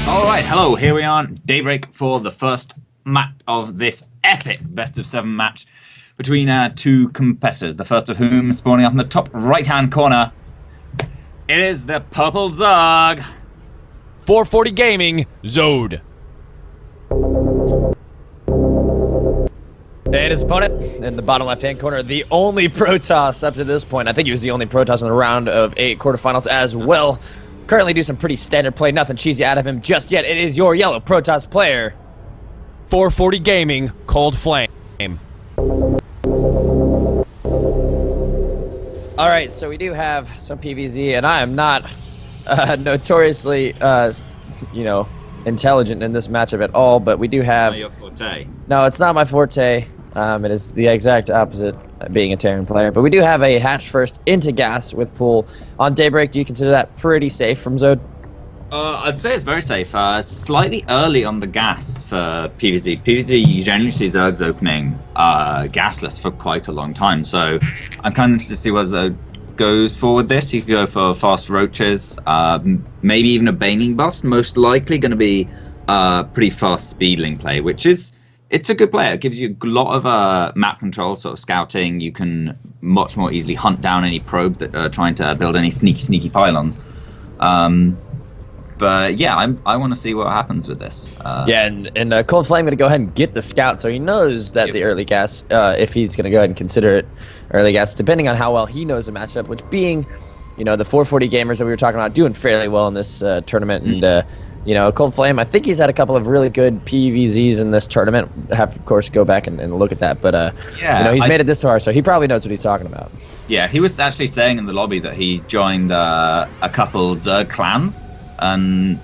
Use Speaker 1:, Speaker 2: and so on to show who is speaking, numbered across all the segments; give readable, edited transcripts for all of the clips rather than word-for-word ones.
Speaker 1: Alright, hello, here we are, Daybreak for the first match of this epic best-of-7 match between two competitors, the first of whom spawning up in the top right-hand corner. It is the Purple Zerg.
Speaker 2: 440 Gaming, Zode. And his opponent in the bottom left-hand corner, the only Protoss up to this point. I think he was the only Protoss in the round of 8 quarterfinals as well. Currently do some pretty standard play, nothing cheesy out of him just yet. It is your yellow Protoss player, 440 Gaming, ColdFlame. Alright, so we do have some PvZ, and I am not notoriously, intelligent in this matchup at all, but we do have...
Speaker 1: Not your forte.
Speaker 2: No, it's not my forte. It is the exact opposite, being a Terran player. But we do have a hatch first into gas with pool. On Daybreak, do you consider that pretty safe from Zode?
Speaker 1: I'd say it's very safe. Slightly early on the gas for PvZ. PvZ, you generally see Zergs opening gasless for quite a long time. So I'm kind of interested to see what Zode goes for with this. You could go for fast roaches, maybe even a Baning Bust. Most likely going to be pretty fast speedling play, which is... It's a good player. It gives you a lot of map control, sort of scouting. You can much more easily hunt down any probe that are trying to build any sneaky pylons. But yeah, I want to see what happens with this.
Speaker 2: Yeah, and ColdFlame going to go ahead and get the scout, so he knows that the early gas, if he's going to go ahead and consider it early gas, depending on how well he knows the matchup, which being, the 440 gamers that we were talking about doing fairly well in this tournament, and ColdFlame, I think he's had a couple of really good PvZs in this tournament. Have, of course, go back and look at that. But, he's made it this far, so he probably knows what he's talking about.
Speaker 1: Yeah, he was actually saying in the lobby that he joined a couple Zerg clans and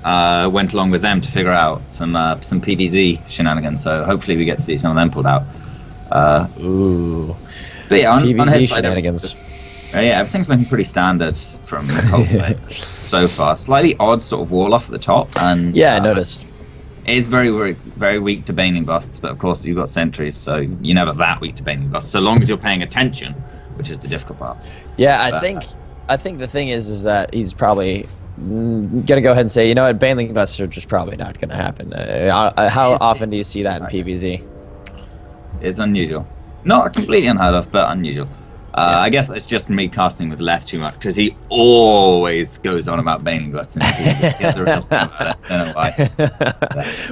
Speaker 1: went along with them to figure out some PvZ shenanigans. So hopefully we get to see some of them pulled out.
Speaker 2: Ooh.
Speaker 1: But yeah, on
Speaker 2: PvZ
Speaker 1: his
Speaker 2: shenanigans.
Speaker 1: Yeah, everything's looking pretty standard from ColdFlame so far. Slightly odd sort of wall off at the top, and
Speaker 2: yeah, I noticed.
Speaker 1: It is very weak to Baning Busts, but of course you've got sentries, so you're never that weak to Baning Busts, so long as you're paying attention, which is the difficult part. Yeah,
Speaker 2: I think the thing is that he's probably gonna go ahead and say, Baning Busts are just probably not gonna happen. How often do you see that in PvZ?
Speaker 1: It's unusual. Not completely unheard of, but unusual. I guess it's just me casting with Leth too much, because he always goes on about Baning Busts. I don't know why.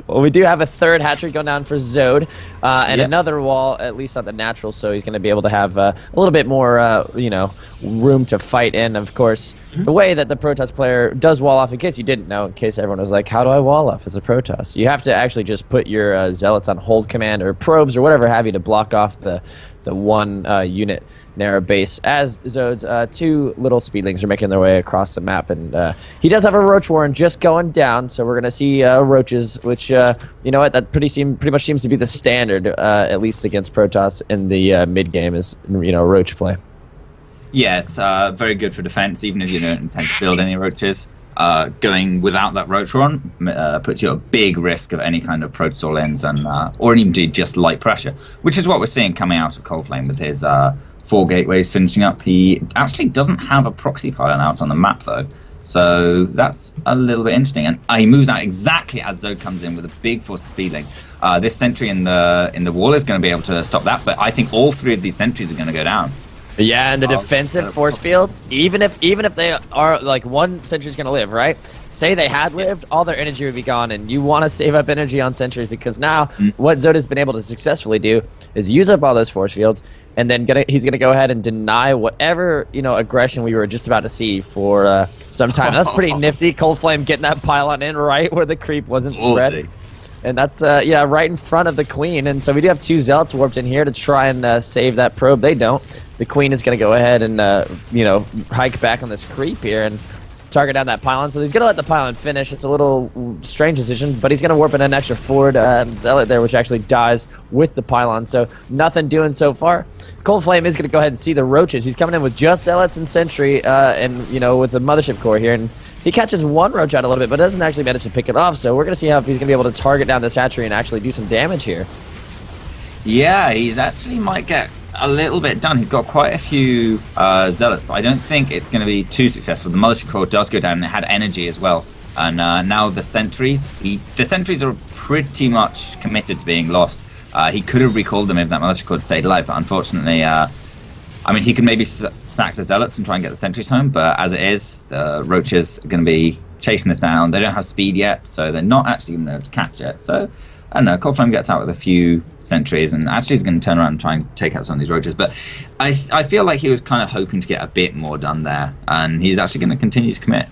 Speaker 2: Well, we do have a third hatchery going down for Zode, and another wall, at least on the natural, so he's going to be able to have a little bit more, room to fight in. Of course, the way that the Protoss player does wall off, in case you didn't know, in case everyone was like, how do I wall off as a Protoss? You have to actually just put your Zealots on hold command or probes or whatever have you to block off the one unit narrow base, as Zode's two little speedlings are making their way across the map, and he does have a roach warren just going down, so we're gonna see roaches, which that pretty much seems to be the standard, at least against Protoss in the mid game, is roach play. Yeah,
Speaker 1: it's very good for defense, even if you don't intend to build any roaches. Going without that roach warren puts you at a big risk of any kind of Protoss all-ins, and or indeed just light pressure, which is what we're seeing coming out of ColdFlame with his 4 gateways finishing up. He actually doesn't have a proxy pylon out on the map though, so that's a little bit interesting. And he moves out exactly as Zode comes in with a big force of speedling. This sentry in the wall is going to be able to stop that, but I think all 3 of these sentries are going to go down.
Speaker 2: Yeah, and the defensive force fields, even if they are, like, one sentry's gonna live, right? Say they had lived, all their energy would be gone, and you want to save up energy on sentries, because now what Zode has been able to successfully do is use up all those force fields, and then he's gonna go ahead and deny whatever aggression we were just about to see for some time. That's pretty nifty. ColdFlame getting that pylon in right where the creep wasn't spread. And that's, right in front of the Queen. And so we do have 2 Zealots warped in here to try and save that probe. They don't. The Queen is going to go ahead and, hike back on this creep here and target down that pylon. So he's going to let the pylon finish. It's a little strange decision, but he's going to warp in an extra forward Zealot there, which actually dies with the pylon. So nothing doing so far. ColdFlame is going to go ahead and see the roaches. He's coming in with just Zealots and Sentry and, with the Mothership Core here. And he catches one roach out a little bit, but doesn't actually manage to pick it off. So we're going to see how if he's going to be able to target down this hatchery and actually do some damage here.
Speaker 1: Yeah, he's actually might get a little bit done. He's got quite a few zealots, but I don't think it's going to be too successful. The militia core does go down, and it had energy as well. And now the sentries, the sentries are pretty much committed to being lost. He could have recalled them if that militia core stayed alive, but unfortunately, I mean, he could maybe sack the zealots and try and get the sentries home, but as it is, the roaches are going to be chasing this down. They don't have speed yet, so they're not actually going to be able to catch it. So, I don't know, ColdFlame gets out with a few sentries, and actually is going to turn around and try and take out some of these roaches. But I feel like he was kind of hoping to get a bit more done there, and he's actually going to continue to commit.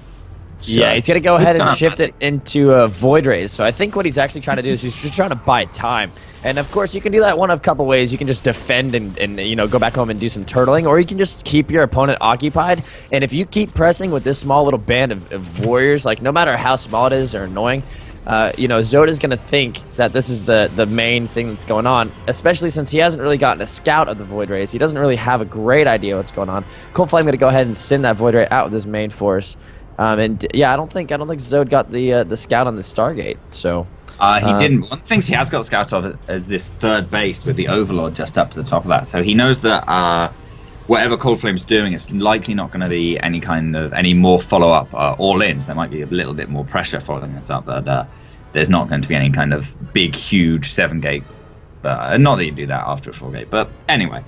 Speaker 2: Yeah, he's going to go ahead and shift it into a Void Rays. So I think what he's actually trying to do is he's just trying to buy time. And of course, you can do that one of a couple ways. You can just defend and you know, go back home and do some turtling, or you can just keep your opponent occupied. And if you keep pressing with this small little band of warriors, like no matter how small it is or annoying, you know, Zode is going to think that this is the main thing that's going on, especially since he hasn't really gotten a scout of the Void Rays. He doesn't really have a great idea what's going on. ColdFlame going to go ahead and send that Void Ray out with his main force. And yeah, I don't think Zode got the scout on the Stargate. So
Speaker 1: he didn't. One of the things he has got the scout of is this third base with the Overlord just up to the top of that. So he knows that whatever ColdFlame's doing, it's likely not going to be any more follow up all-ins. There might be a little bit more pressure following this up, but there's not going to be any kind of big, huge 7-gate. Not that you do that after a 4-gate, but anyway.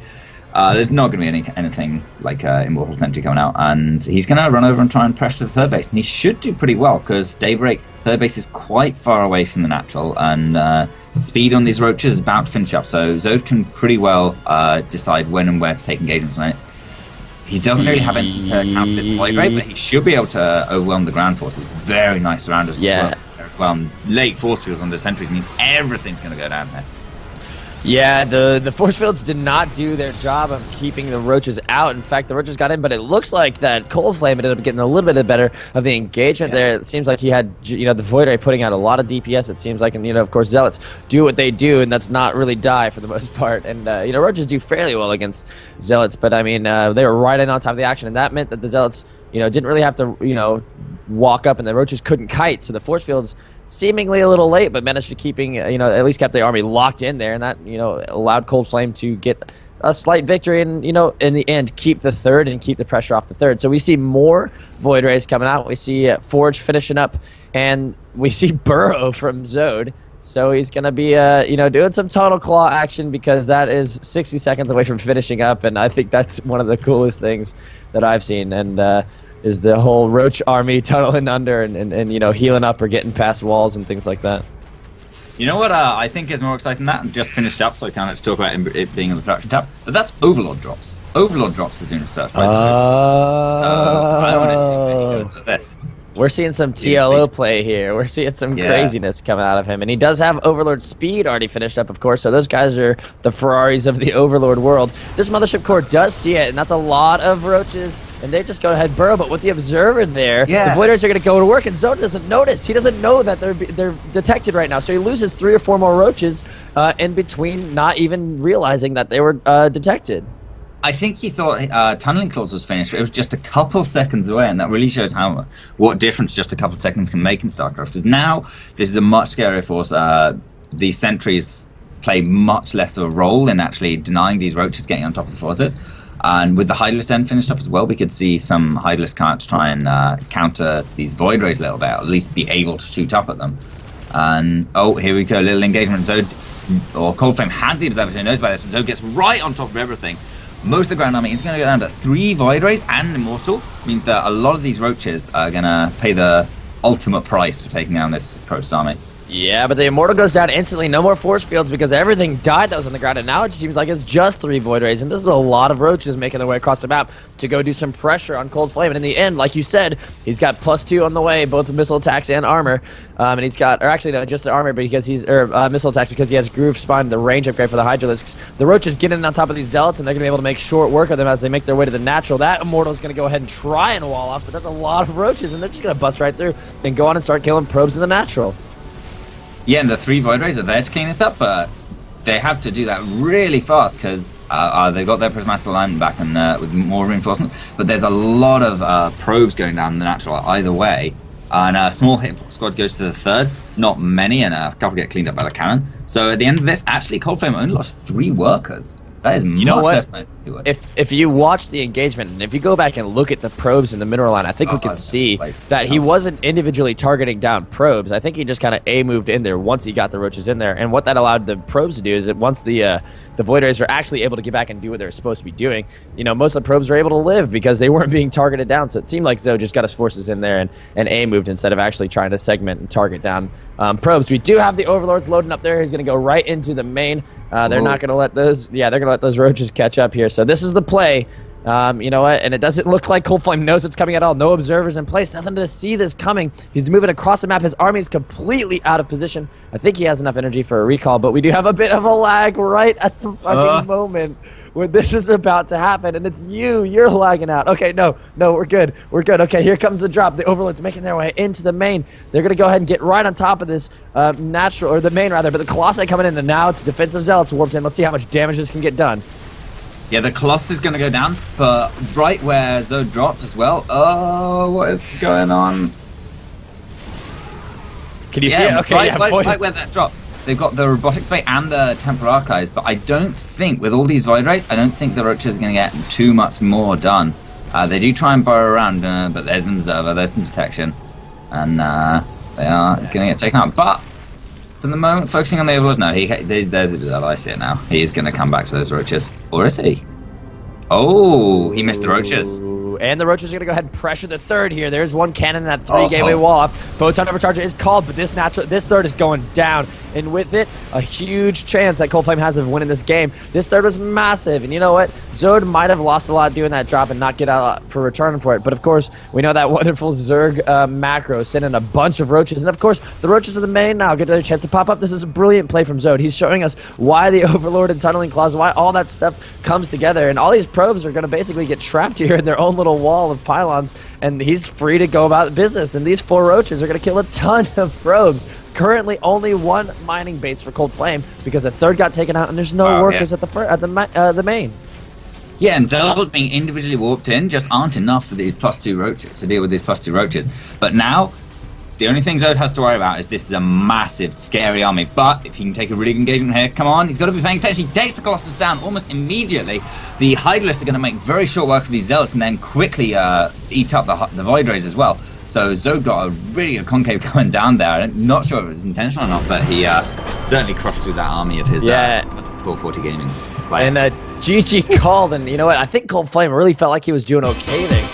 Speaker 1: There's not going to be anything like Immortal Sentry coming out, and he's going to run over and try and pressure the third base, and he should do pretty well, because Daybreak, third base is quite far away from the natural, and speed on these roaches is about to finish up, so Zode can pretty well decide when and where to take engagements on it. He doesn't really have anything to counter this Void Ray, but he should be able to overwhelm the ground forces. Very nice surrounders.
Speaker 2: Yeah.
Speaker 1: Well, late force fields on the sentries mean everything's going to go down there.
Speaker 2: Yeah, the force fields did not do their job of keeping the roaches out. In fact, the roaches got in, but it looks like that ColdFlame ended up getting a little bit better of the engagement there. It seems like he had, you know, the Void Ray putting out a lot of DPS, it seems like, and, you know, of course, Zealots do what they do, and that's not really die for the most part. And, you know, roaches do fairly well against Zealots, but, I mean, they were right in on top of the action, and that meant that the Zealots, you know, didn't really have to, you know, walk up, and the roaches couldn't kite, so the force fields seemingly a little late, but managed to keeping, you know, at least kept the army locked in there, and that, you know, allowed ColdFlame to get a slight victory and, you know, in the end, keep the third and keep the pressure off the third. So we see more Void Rays coming out. We see Forge finishing up, and we see Burrow from Zode. So he's going to be, you know, doing some Tunnel Claw action, because that is 60 seconds away from finishing up, and I think that's one of the coolest things that I've seen. And, is the whole roach army tunneling under and you know, healing up or getting past walls and things like that.
Speaker 1: You know what I think is more exciting than that, and just finished up, so I can't actually talk about it being in the production tab, but that's Overlord drops. Overlord drops has been researched by Zode. So I want to see where he goes with this.
Speaker 2: We're seeing some TLO play here. We're seeing some craziness coming out of him. And he does have Overlord speed already finished up, of course. So those guys are the Ferraris of the Overlord world. This Mothership Core does see it, and that's a lot of roaches. And they just go ahead and burrow. But with the Observer there, the Void Rays are going to go to work. And Zode doesn't notice. He doesn't know that they're detected right now. So he loses 3 or 4 more roaches in between, not even realizing that they were detected.
Speaker 1: I think he thought Tunneling Claws was finished, but it was just a couple seconds away, and that really shows what difference just a couple seconds can make in StarCraft. Because now this is a much scarier force. These sentries play much less of a role in actually denying these roaches getting on top of the forces. And with the Hydralisk end finished up as well, we could see some Hydralisk carts try and counter these Void Rays a little bit, at least be able to shoot up at them. And oh, here we go, little engagement. Zode, or ColdFlame has the Observer, so he knows about it. Zode gets right on top of everything. Most of the ground army is going to go down to 3 Void Rays and Immortal. Means that a lot of these roaches are going to pay the ultimate price for taking down this Protoss army.
Speaker 2: Yeah, but the Immortal goes down instantly. No more force fields because everything died that was on the ground, and now it just seems like it's just 3 Void Rays, and this is a lot of roaches making their way across the map to go do some pressure on ColdFlame. And in the end, like you said, he's got +2 on the way, both missile attacks and armor. And he's got, or actually no, just the armor because he's, missile attacks because he has Groove Spine, the range upgrade for the Hydralisks. The roaches get in on top of these Zealots, and they're going to be able to make short work of them as they make their way to the natural. That Immortal is going to go ahead and try and wall off, but that's a lot of roaches, and they're just going to bust right through and go on and start killing probes in the natural.
Speaker 1: Yeah, and the 3 Void Rays are there to clean this up, but they have to do that really fast because they've got their prismatic alignment back and with more reinforcement. But there's a lot of probes going down the natural either way. And a small hit squad goes to the 3rd, not many, and a couple get cleaned up by the cannon. So at the end of this, actually, ColdFlame only lost 3 workers. That is
Speaker 2: You know
Speaker 1: much
Speaker 2: what?
Speaker 1: less nice than you would.
Speaker 2: If you watch the engagement, and if you go back and look at the probes in the mineral line, I think we can see that he wasn't individually targeting down probes. I think he just kind of moved in there once he got the roaches in there. And what that allowed the probes to do is that once the Void Rays are actually able to get back and do what they're supposed to be doing, you know, most of the probes were able to live because they weren't being targeted down. So it seemed like Zode just got his forces in there and moved instead of actually trying to segment and target down probes. We do have the Overlords loading up there. He's going to go right into the main. They're not going to let those, they're going to let those roaches catch up here. So this is the play. You know what? And it doesn't look like ColdFlame knows it's coming at all. No observers in place. Nothing to see this coming. He's moving across the map. His army is completely out of position. I think he has enough energy for a recall, but we do have a bit of a lag right at the fucking moment when this is about to happen, and it's you're lagging out. Okay, no, we're good. Okay, here comes the drop. The Overlords making their way into the main. They're going to go ahead and get right on top of this natural, or the main rather, but the Colossi coming in, and now it's defensive Zealots warped in. Let's see how much damage this can get done.
Speaker 1: Yeah, the Colossus is going to go down, but right where Zode dropped as well. Oh, what is going on?
Speaker 2: Can you see it? Okay,
Speaker 1: right where that dropped. They've got the Robotics Bay and the Temporal Archives, but I don't think, with all these Void Rays, I don't think the Roaches are going to get too much more done. They do try and burrow around, but there's an observer, there's some detection, and they are going to get taken out. But for the moment, focusing on the Overlords, no, there's a observer, I see it now. He is going to come back to those Roaches. Or is he? Oh, he missed the Roaches.
Speaker 2: And the Roaches are going to go ahead and pressure the third here. There's one cannon, that 3 gateway wall off. Photon Overcharger is called, but this third is going down. And with it, a huge chance that ColdFlame has of winning this game. This third was massive. And you know what? Zode might have lost a lot doing that drop and not get out for return for it. But of course, we know that wonderful Zerg macro sending a bunch of Roaches. And of course, the Roaches are the main now get their chance to pop up. This is a brilliant play from Zode. He's showing us why the Overlord and Tunneling Claws, why all that stuff comes together. And all these probes are going to basically get trapped here in their own little wall of pylons. And he's free to go about business. And these 4 Roaches are going to kill a ton of probes. Currently, only 1 mining base for ColdFlame because the third got taken out, and there's no workers at the main.
Speaker 1: Yeah, and Zealots being individually warped in just aren't enough for these +2 Roaches to deal with these +2 Roaches. But now, the only thing Zode has to worry about is this is a massive, scary army. But if he can take a really good engagement here, come on, he's got to be paying attention. He takes the Colossus down almost immediately. The Hydralisks are going to make very short work of these Zealots and then quickly eat up the Void Rays as well. So Zode got a really good concave coming down there. I'm not sure if it was intentional or not, but he certainly crushed through that army of his 440 Gaming player.
Speaker 2: And GG called, and you know what? I think ColdFlame really felt like he was doing okay there.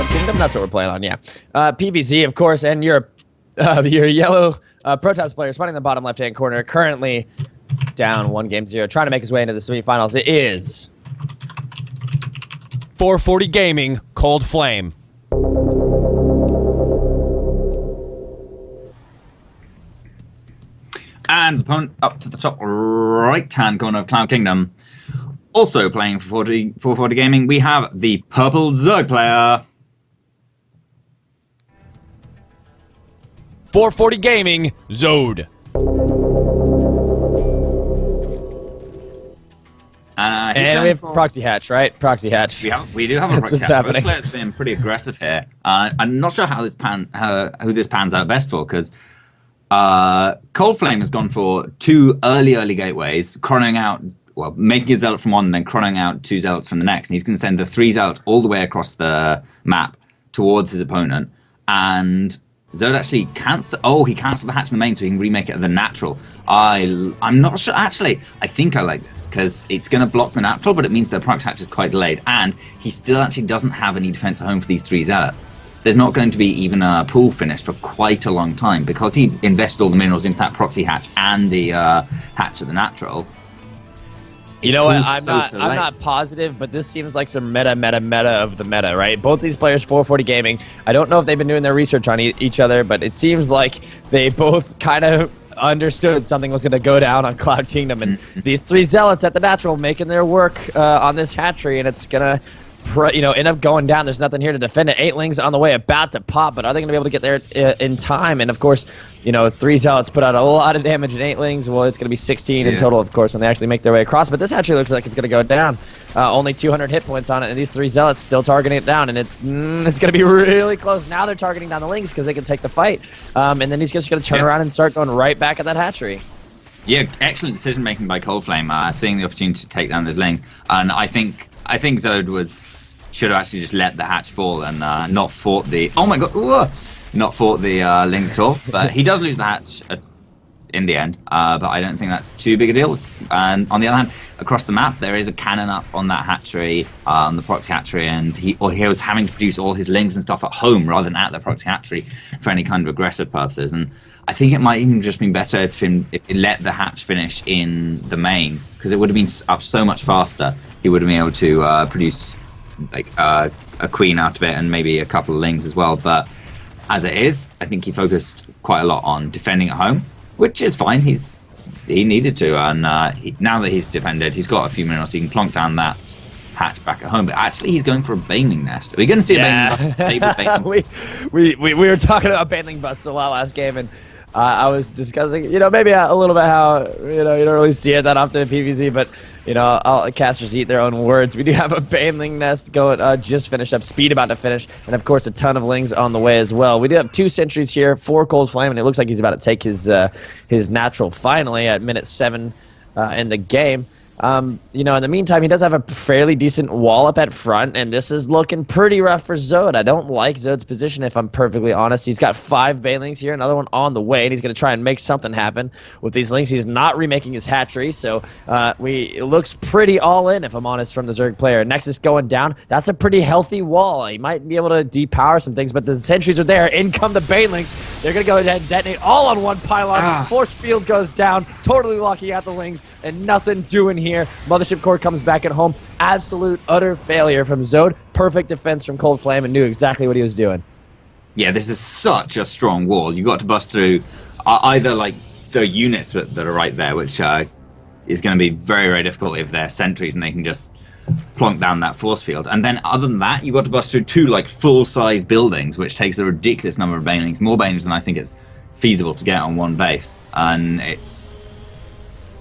Speaker 2: Kingdom, that's what we're playing on, yeah. PVZ, of course, and your yellow Protoss player spotting the bottom left-hand corner, currently down 1-0, trying to make his way into the semifinals. It is
Speaker 3: 440 Gaming, ColdFlame.
Speaker 1: And opponent up to the top right-hand corner of Cloud Kingdom. Also playing for 440 Gaming, we have the purple Zerg player.
Speaker 3: 440 Gaming, Zode.
Speaker 2: And we have Proxy Hatch, right? Proxy Hatch.
Speaker 1: We do have a Proxy Hatch. Happening. The player's been pretty aggressive here. I'm not sure how who this pans out best for, because ColdFlame has gone for 2 early gateways, chronoing out, well, making a Zealot from one and then chronoing out 2 Zealots from the next. And he's going to send the 3 Zealots all the way across the map towards his opponent. And Zode actually cancelled. Oh, he cancelled the hatch in the main so he can remake it the natural. I'm not sure. Actually, I think I like this because it's going to block the natural, but it means the Prox hatch is quite delayed. And he still actually doesn't have any defense at home for these 3 Zealots. There's not going to be even a pool finish for quite a long time because he invested all the minerals into that proxy hatch and the hatch at the natural.
Speaker 2: You know what? I'm not positive, but this seems like some meta of the meta, right? Both these players, 440 Gaming, I don't know if they've been doing their research on each other, but it seems like they both kind of understood something was going to go down on Cloud Kingdom, and these 3 Zealots at the natural making their work on this hatchery, and it's going to end up going down. There's nothing here to defend it. 8lings on the way, about to pop, but are they going to be able to get there in time? And of course, 3 zealots put out a lot of damage in 8lings. Well, it's going to be 16 in total, of course, when they actually make their way across. But this actually looks like it's going to go down. Only 200 hit points on it, and these 3 zealots still targeting it down, and it's going to be really close. Now they're targeting down the lings because they can take the fight, and then these guys are going to turn around and start going right back at that hatchery.
Speaker 1: Yeah, excellent decision making by ColdFlame, seeing the opportunity to take down those lings, and I think Zode should have actually just let the hatch fall and not fought the lings at all. But he does lose the hatch in the end, but I don't think that's too big a deal. And on the other hand, across the map there is a cannon up on that hatchery, on the proxy hatchery, and he was having to produce all his lings and stuff at home rather than at the proxy hatchery for any kind of aggressive purposes. And I think it might even just been better if he let the hatch finish in the main, because it would have been up so much faster. He would have been able to produce like a queen out of it and maybe a couple of lings as well. But as it is, I think he focused quite a lot on defending at home, which is fine. He needed to, and now that he's defended, he's got a few minutes. He can plonk down that hatch back at home. But actually, he's going for a baneling nest. Are we going to see a baneling bust?
Speaker 2: we were talking about baneling busts a lot last game, and I was discussing, maybe a little bit how, you don't really see it that often in PvZ, but, all casters eat their own words. We do have a baneling nest going, just finished up, speed about to finish, and of course a ton of lings on the way as well. We do have 2 sentries here for ColdFlame, and it looks like he's about to take his natural finally at minute 7 in the game. In the meantime, he does have a fairly decent wall up at front, and this is looking pretty rough for Zode. I don't like Zode's position, if I'm perfectly honest. He's got 5 banelings here, another one on the way, and he's going to try and make something happen with these lings. He's not remaking his hatchery, so it looks pretty all in, if I'm honest, from the Zerg player. Nexus going down. That's a pretty healthy wall. He might be able to depower some things, but the sentries are there. In come the banelings. They're going to go ahead and detonate all on one pylon. Force field goes down, totally locking out the lings, and nothing doing here. Mothership core comes back at home. Absolute, utter failure from Zode. Perfect defense from ColdFlame, and knew exactly what he was doing.
Speaker 1: Yeah, this is such a strong wall. You've got to bust through either like the units that are right there, which is going to be very, very difficult if they're sentries and they can just plonk down that force field. And then other than that, you've got to bust through 2 like full-size buildings, which takes a ridiculous number of banelings, more banelings than I think it's feasible to get on one base. And it's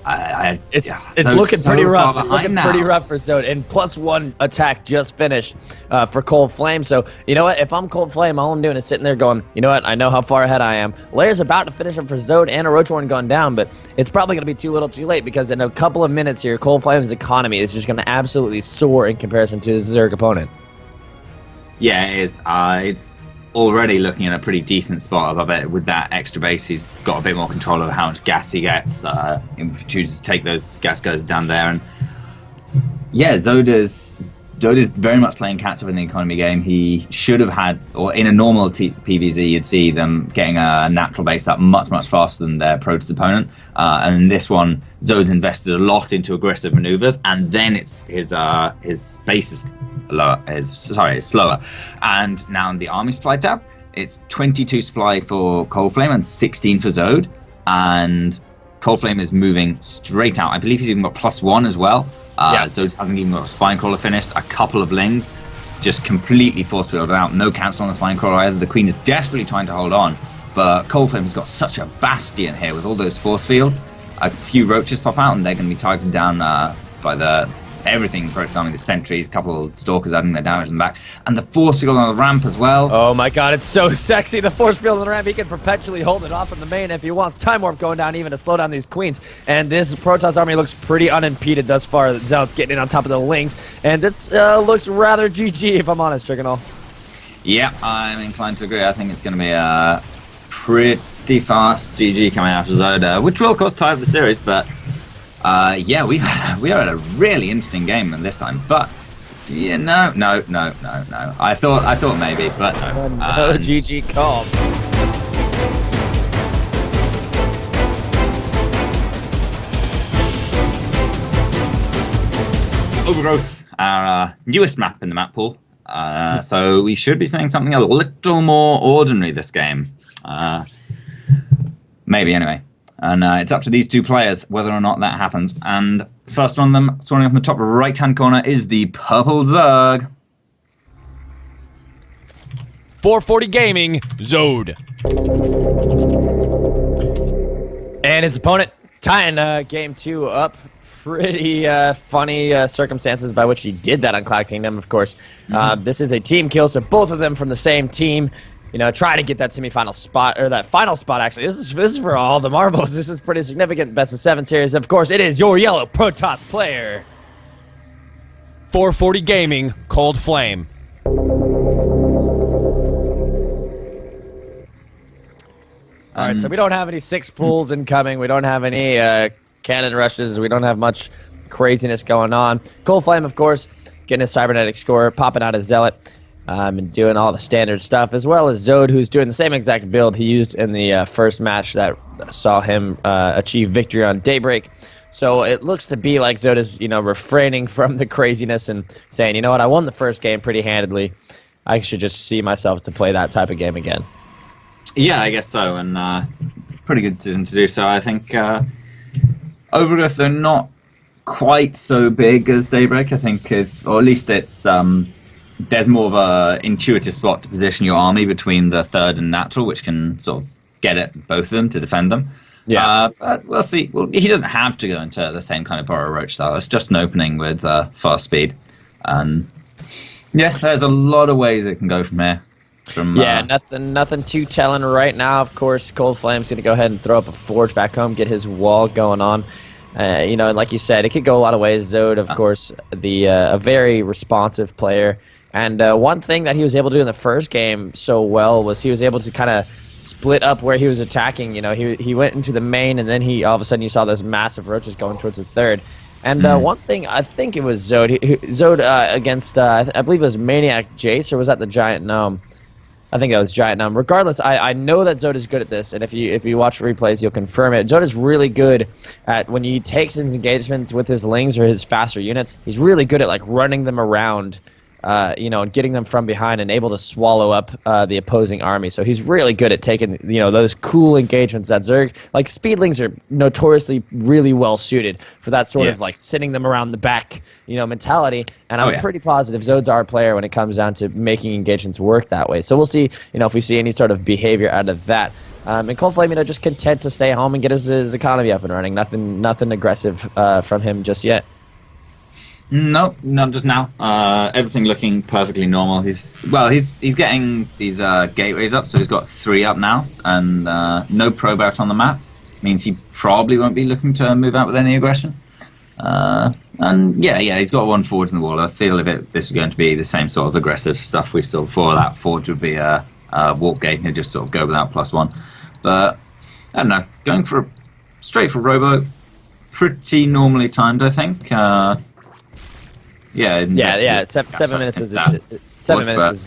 Speaker 2: looking pretty rough. It's looking pretty rough for Zode. And +1 attack just finished for ColdFlame. So, you know what? If I'm ColdFlame, all I'm doing is sitting there going, you know what? I know how far ahead I am. Layer's about to finish up for Zode and a Roachhorn gone down, but it's probably going to be too little too late, because in a couple of minutes here, ColdFlame's economy is just going to absolutely soar in comparison to his Zerg opponent.
Speaker 1: Yeah, it is. It's already looking in a pretty decent spot above it. With that extra base, he's got a bit more control over how much gas he gets. If he chooses to take those gas guys down there. And yeah, Zode is very much playing catch up in the economy game. He should have had, or in a normal PvZ, you'd see them getting a natural base up much, much faster than their Protoss opponent. And in this one, Zode's invested a lot into aggressive maneuvers, and then his base is slower. And now in the army supply tab, it's 22 supply for ColdFlame and 16 for Zode. And ColdFlame is moving straight out. I believe he's even got +1 as well. Zode hasn't even got a spine crawler finished. A couple of lings just completely force fielded out. No cancel on the spine crawler either. The queen is desperately trying to hold on, but ColdFlame has got such a bastion here with all those force fields. A few roaches pop out and they're going to be targeted down by everything Protoss army, the sentries, a couple of stalkers adding their damage in the back, and the force field on the ramp as well.
Speaker 2: Oh my god, it's so sexy. The force field on the ramp, he can perpetually hold it off from the main if he wants. Time warp going down even to slow down these queens. And this Protoss army looks pretty unimpeded thus far. Zealot's getting in on top of the lings. And this looks rather GG, if I'm honest, Trigganol.
Speaker 1: Yeah, I'm inclined to agree. I think it's going to be a pretty fast GG coming out of Zode, which will cost tie of the series, but yeah, we are at a really interesting game this time, but yeah, no. I thought maybe, but no.
Speaker 2: No, GG called.
Speaker 1: Overgrowth, our newest map in the map pool. So we should be seeing something a little more ordinary this game. Maybe anyway. And it's up to these 2 players whether or not that happens. And first one of them, spawning up in the top right-hand corner, is the Purple Zerg.
Speaker 3: 440 Gaming, Zode.
Speaker 2: And his opponent tying game 2 up. Pretty funny circumstances by which he did that on Cloud Kingdom, of course. This is a team kill, so both of them from the same team. You know, try to get that semifinal spot, or that final spot, actually. This is for all the marbles. This is pretty significant. Best of 7 series. Of course, it is your yellow Protoss player.
Speaker 3: 440 Gaming, ColdFlame.
Speaker 2: All right, so we don't have any 6 pools incoming. We don't have any cannon rushes. We don't have much craziness going on. ColdFlame, of course, getting his cybernetic score, popping out his Zealot. And doing all the standard stuff, as well as Zode, who's doing the same exact build he used in the first match that saw him achieve victory on Daybreak. So it looks to be like Zode is, refraining from the craziness and saying, you know what, I won the first game pretty handedly. I should just see myself to play that type of game again.
Speaker 1: Yeah, I guess so, and pretty good decision to do so. I think Overgrowth, they're not quite so big as Daybreak. I think, or at least it's... there's more of a intuitive spot to position your army between the third and natural, which can sort of get at both of them to defend them.
Speaker 2: Yeah.
Speaker 1: But we'll see. Well, he doesn't have to go into the same kind of Burrow Roach style. It's just an opening with fast speed. And yeah, there's a lot of ways it can go from here.
Speaker 2: Nothing too telling right now. Of course, ColdFlame's going to go ahead and throw up a Forge back home, get his wall going on. And like you said, it could go a lot of ways. Zode, of course, a very responsive player. And one thing that he was able to do in the first game so well was he was able to kind of split up where he was attacking. He went into the main, and then all of a sudden you saw those massive roaches going towards the third. And one thing, I think it was Zode. Zode against, I believe it was Maniac Jace, or was that the Giant Gnome? I think it was Giant Gnome. Regardless, I know that Zode is good at this, and if you watch replays, you'll confirm it. Zode is really good at when he takes his engagements with his lings or his faster units. He's really good at running them around. And getting them from behind and able to swallow up the opposing army. So he's really good at taking, those cool engagements that Zerg, speedlings are notoriously really well suited for that sort of sitting them around the back, mentality. And I'm pretty positive Zode's our player when it comes down to making engagements work that way. So we'll see, if we see any sort of behavior out of that. And ColdFlame, just content to stay home and get his economy up and running. Nothing aggressive from him just yet.
Speaker 1: No, not just now. Everything looking perfectly normal. He's getting these gateways up, so he's got 3 up now, and no probe out on the map. Means he probably won't be looking to move out with any aggression. And he's got 1 forge in the wall. I feel this is going to be the same sort of aggressive stuff we saw before. That forge would be a warp gate, and he'd just sort of go without +1. But I don't know, going straight for Robo, pretty normally timed, I think. 7 minutes is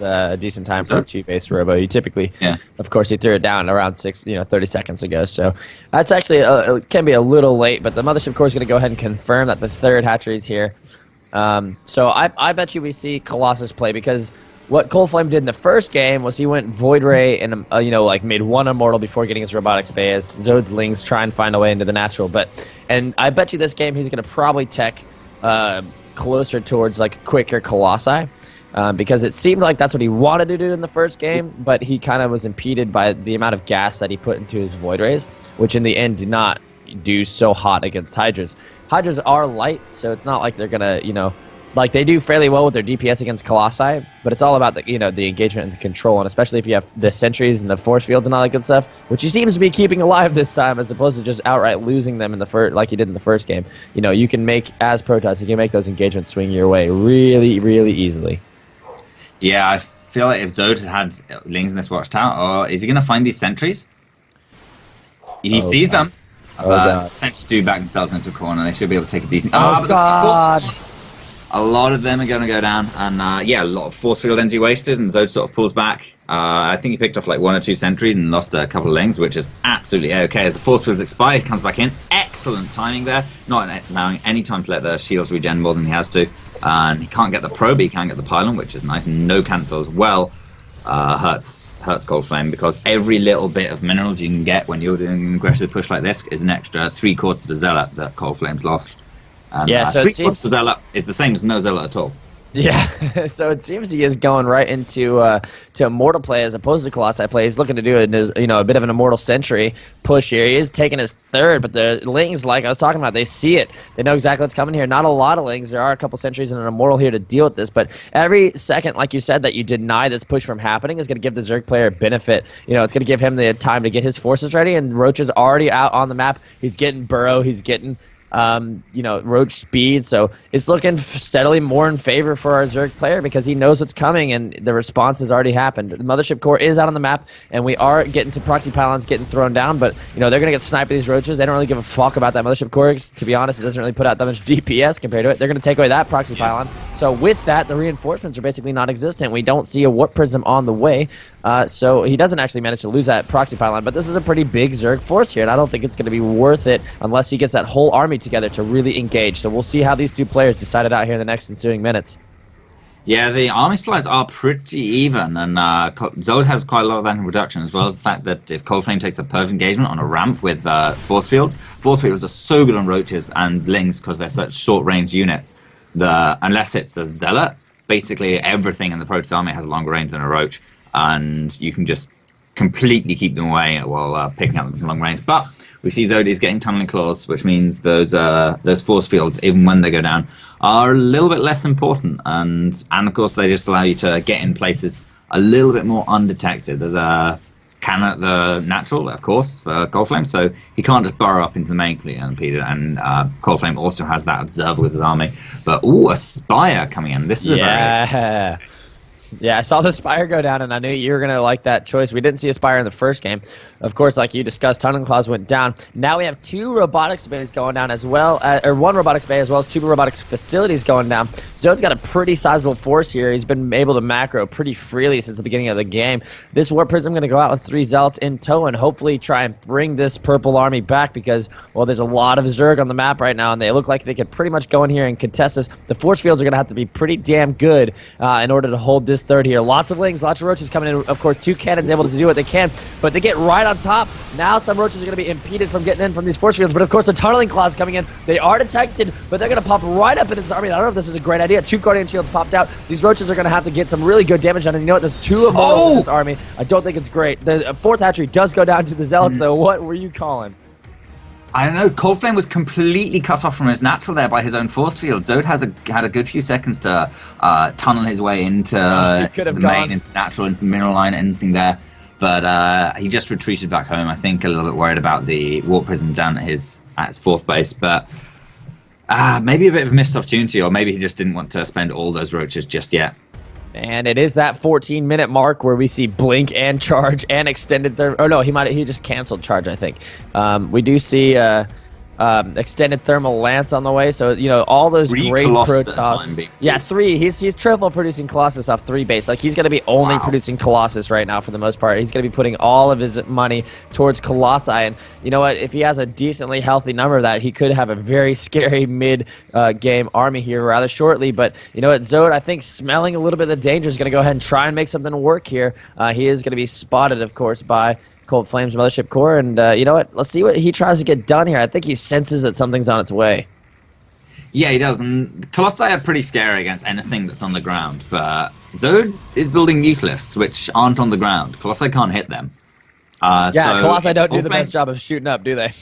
Speaker 1: a decent time for a 2-base robo. You typically, of course, you threw it down around 30 seconds ago. So that's actually it can be a little late, but the Mothership Core is going to go ahead and confirm that the 3rd hatchery is here. So I bet you we see Colossus play, because what ColdFlame did in the first game was he went Void Ray and made 1 immortal before getting his robotics base. Zode's Lings try and find a way into the natural, and I bet you this game he's going to probably tech closer towards quicker Colossi, because it seemed like that's what he wanted to do in the first game, but he kind of was impeded by the amount of gas that he put into his Void Rays, which in the end did not do so hot against Hydras. Hydras are light, so it's not like they're gonna, they do fairly well with their DPS against Colossi, but it's all about the engagement and the control, and especially if you have the sentries and the force fields and all that good stuff, which he seems to be keeping alive this time, as opposed to just outright losing them in the first, like he did in the first game. You can make, as Protoss, you can make those engagements swing your way really, really easily. Yeah, I feel like if Zode had Lings in this watchtower, is he going to find these sentries? He sees them. Sentries do back themselves into a corner. They should be able to take a decent...
Speaker 2: God!
Speaker 1: A lot of them are going to go down, and a lot of force field energy wasted, and Zode sort of pulls back. I think he picked off 1 or 2 sentries and lost a couple of lings, which is absolutely okay. As the force fields expire, he comes back in. Excellent timing there, not allowing any time to let the shields regen more than he has to. And he can't get the probe, he can't get the pylon, which is nice, and no cancel as well. Hurts ColdFlame, because every little bit of minerals you can get when you're doing an aggressive push like this is an extra 3/4 of a Zealot that ColdFlame's lost. And,
Speaker 2: so it seems
Speaker 1: Zealot is the same as no Zealot at all.
Speaker 2: Yeah, so it seems he is going right into to immortal play as opposed to Colossi play. He's looking to do a bit of an immortal sentry push here. He is taking his third, but the Lings, like I was talking about, they see it. They know exactly what's coming here. Not a lot of Lings. There are a couple sentries and an immortal here to deal with this, but every second, like you said, that you deny this push from happening is going to give the Zerg player a benefit. It's going to give him the time to get his forces ready, and Roach is already out on the map. He's getting burrow. He's getting Roach speed, so it's looking steadily more in favor for our Zerg player because he knows what's coming and the response has already happened. The Mothership Core is out on the map, and we are getting some proxy pylons getting thrown down, but they're going to get sniped by these Roaches. They don't really give a fuck about that Mothership Core. To be honest, it doesn't really put out that much DPS compared to it. They're going to take away that proxy pylon. So with that, the reinforcements are basically non-existent. We don't see a Warp Prism on the way, so he doesn't actually manage to lose that proxy pylon, but this is a pretty big Zerg force here, and I don't think it's going to be worth it unless he gets that whole army together to really engage. So we'll see how these two players decide it out here in the next ensuing minutes.
Speaker 1: Yeah, the army supplies are pretty even, and Zode has quite a lot of that in reduction, as well as the fact that if ColdFlame takes a perfect engagement on a ramp with force fields are so good on Roaches and Lings because they're such short-range units. Unless it's a Zealot, basically everything in the Protoss army has longer range than a Roach, and you can just completely keep them away while picking up them from long range. But we see Zode is getting tunneling claws, which means those force fields, even when they go down, are a little bit less important. And of course, they just allow you to get in places a little bit more undetected. There's a cannon at the natural, of course, for ColdFlame, so he can't just burrow up into the main completely unimpeded. And ColdFlame also has that observer with his army. But a Spire coming in. This is a very...
Speaker 2: Yeah, I saw the Spire go down, and I knew you were going to like that choice. We didn't see a Spire in the first game. Of course, like you discussed, Tunneling Claws went down. Now we have two robotics bays going down as well, or one robotics bay as well as two robotics facilities going down. Zode's got a pretty sizable force here. He's been able to macro pretty freely since the beginning of the game. This Warp Prism going to go out with 3 Zealots in tow and hopefully try and bring this purple army back because, well, there's a lot of Zerg on the map right now, and they look like they could pretty much go in here and contest this. The force fields are going to have to be pretty damn good in order to hold this third here. Lots of Lings, lots of Roaches coming in. Of course, 2 cannons able to do what they can, but they get right on top. Now some Roaches are going to be impeded from getting in from these force fields, but of course the Tunneling Claws coming in. They are detected, but they're going to pop right up into this army. I don't know if this is a great idea. 2 Guardian Shields popped out. These Roaches are going to have to get some really good damage on it. You know what? There's 2 Immortals in this army. I don't think it's great. The 4th hatchery does go down to the Zealots, though. What were you calling?
Speaker 1: I don't know. ColdFlame was completely cut off from his natural there by his own force field. Zode had a good few seconds to tunnel his way into the main, into natural, into mineral line, anything there. But he just retreated back home. I think a little bit worried about the Warp Prism down at his 4th base. But maybe a bit of a missed opportunity, or maybe he just didn't want to spend all those Roaches just yet.
Speaker 2: And it is that 14-minute mark where we see Blink and Charge and Extended Thermal. Oh no, he just canceled Charge, I think. We do see Extended Thermal Lance on the way, so all those great Protoss. Yeah, 3. He's triple producing Colossus off 3 base. Like he's gonna be only producing Colossus right now for the most part. He's gonna be putting all of his money towards Colossi, and you know what? If he has a decently healthy number of that, he could have a very scary mid-game army here rather shortly. But you know what? Zode, I think, smelling a little bit of the danger, is gonna go ahead and try and make something work here. He is gonna be spotted, of course, by ColdFlame's Mothership Core, and you know what? Let's see what he tries to get done here. I think he senses that something's on its way.
Speaker 1: Yeah, he does, and Colossi are pretty scary against anything that's on the ground, but Zode is building Mutalisks, which aren't on the ground. Colossi can't hit them.
Speaker 2: So Colossi don't do the best job of shooting up, do they?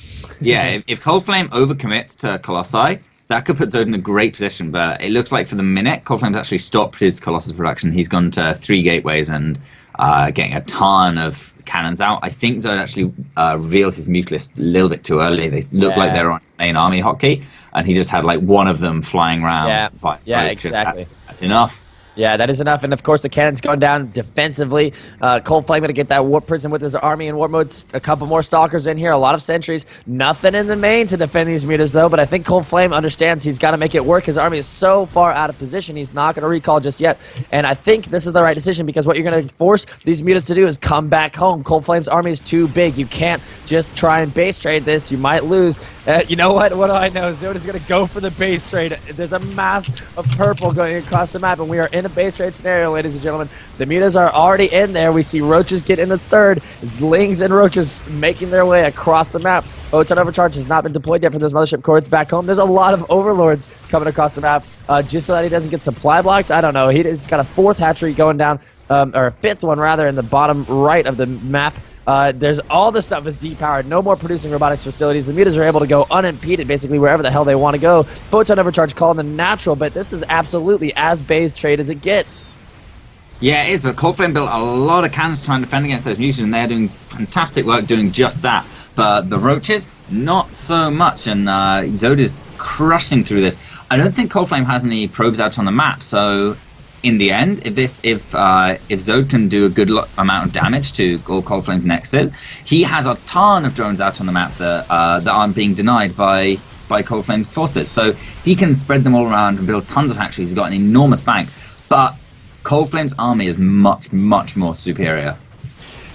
Speaker 1: Yeah, if ColdFlame overcommits to Colossi, that could put Zode in a great position, but it looks like for the minute, ColdFlame's actually stopped his Colossus production. He's gone to 3 gateways and getting a ton of cannons out. I think Zode actually revealed his Mutalist a little bit too early. They look like they're on his main army hotkey, and he just had like one of them flying around.
Speaker 2: Exactly.
Speaker 1: That's enough.
Speaker 2: Yeah, that is enough. And of course, the cannon's going down defensively. ColdFlame going to get that Warp Prism with his army in Warp mode. A couple more Stalkers in here, a lot of sentries. Nothing in the main to defend these mutas, though. But I think ColdFlame understands he's got to make it work. His army is so far out of position, he's not going to recall just yet. And I think this is the right decision because what you're going to force these mutas to do is come back home. ColdFlame's army is too big. You can't just try and base trade this. You might lose. You know what? What do I know? Zode is going to go for the base trade. There's a mass of purple going across the map, and we are in in a base trade scenario, ladies and gentlemen. The mutas are already in there. We see roaches get in the third. It's lings and roaches making their way across the map. Photon Overcharge has not been deployed yet for this mothership core. It's back home. There's a lot of overlords coming across the map just so that he doesn't get supply blocked. I don't know. He's got a fourth hatchery going down, or a fifth one rather, in the bottom right of the map. There's all this stuff is depowered. No more producing robotics facilities. The mutas are able to go unimpeded basically wherever the hell they want to go. Photon Overcharge calling the natural, but this is absolutely as base trade as it gets.
Speaker 1: Yeah, it is, but ColdFlame built a lot of cannons trying to defend against those mutants, and they're doing fantastic work doing just that. But the roaches, not so much, and Zode is crushing through this. I don't think ColdFlame has any probes out on the map, so in the end, if Zode can do a good amount of damage to all ColdFlame's nexus, he has a ton of drones out on the map that aren't being denied by ColdFlame's forces. So he can spread them all around and build tons of hatcheries. He's got an enormous bank, but ColdFlame's army is much, much more superior.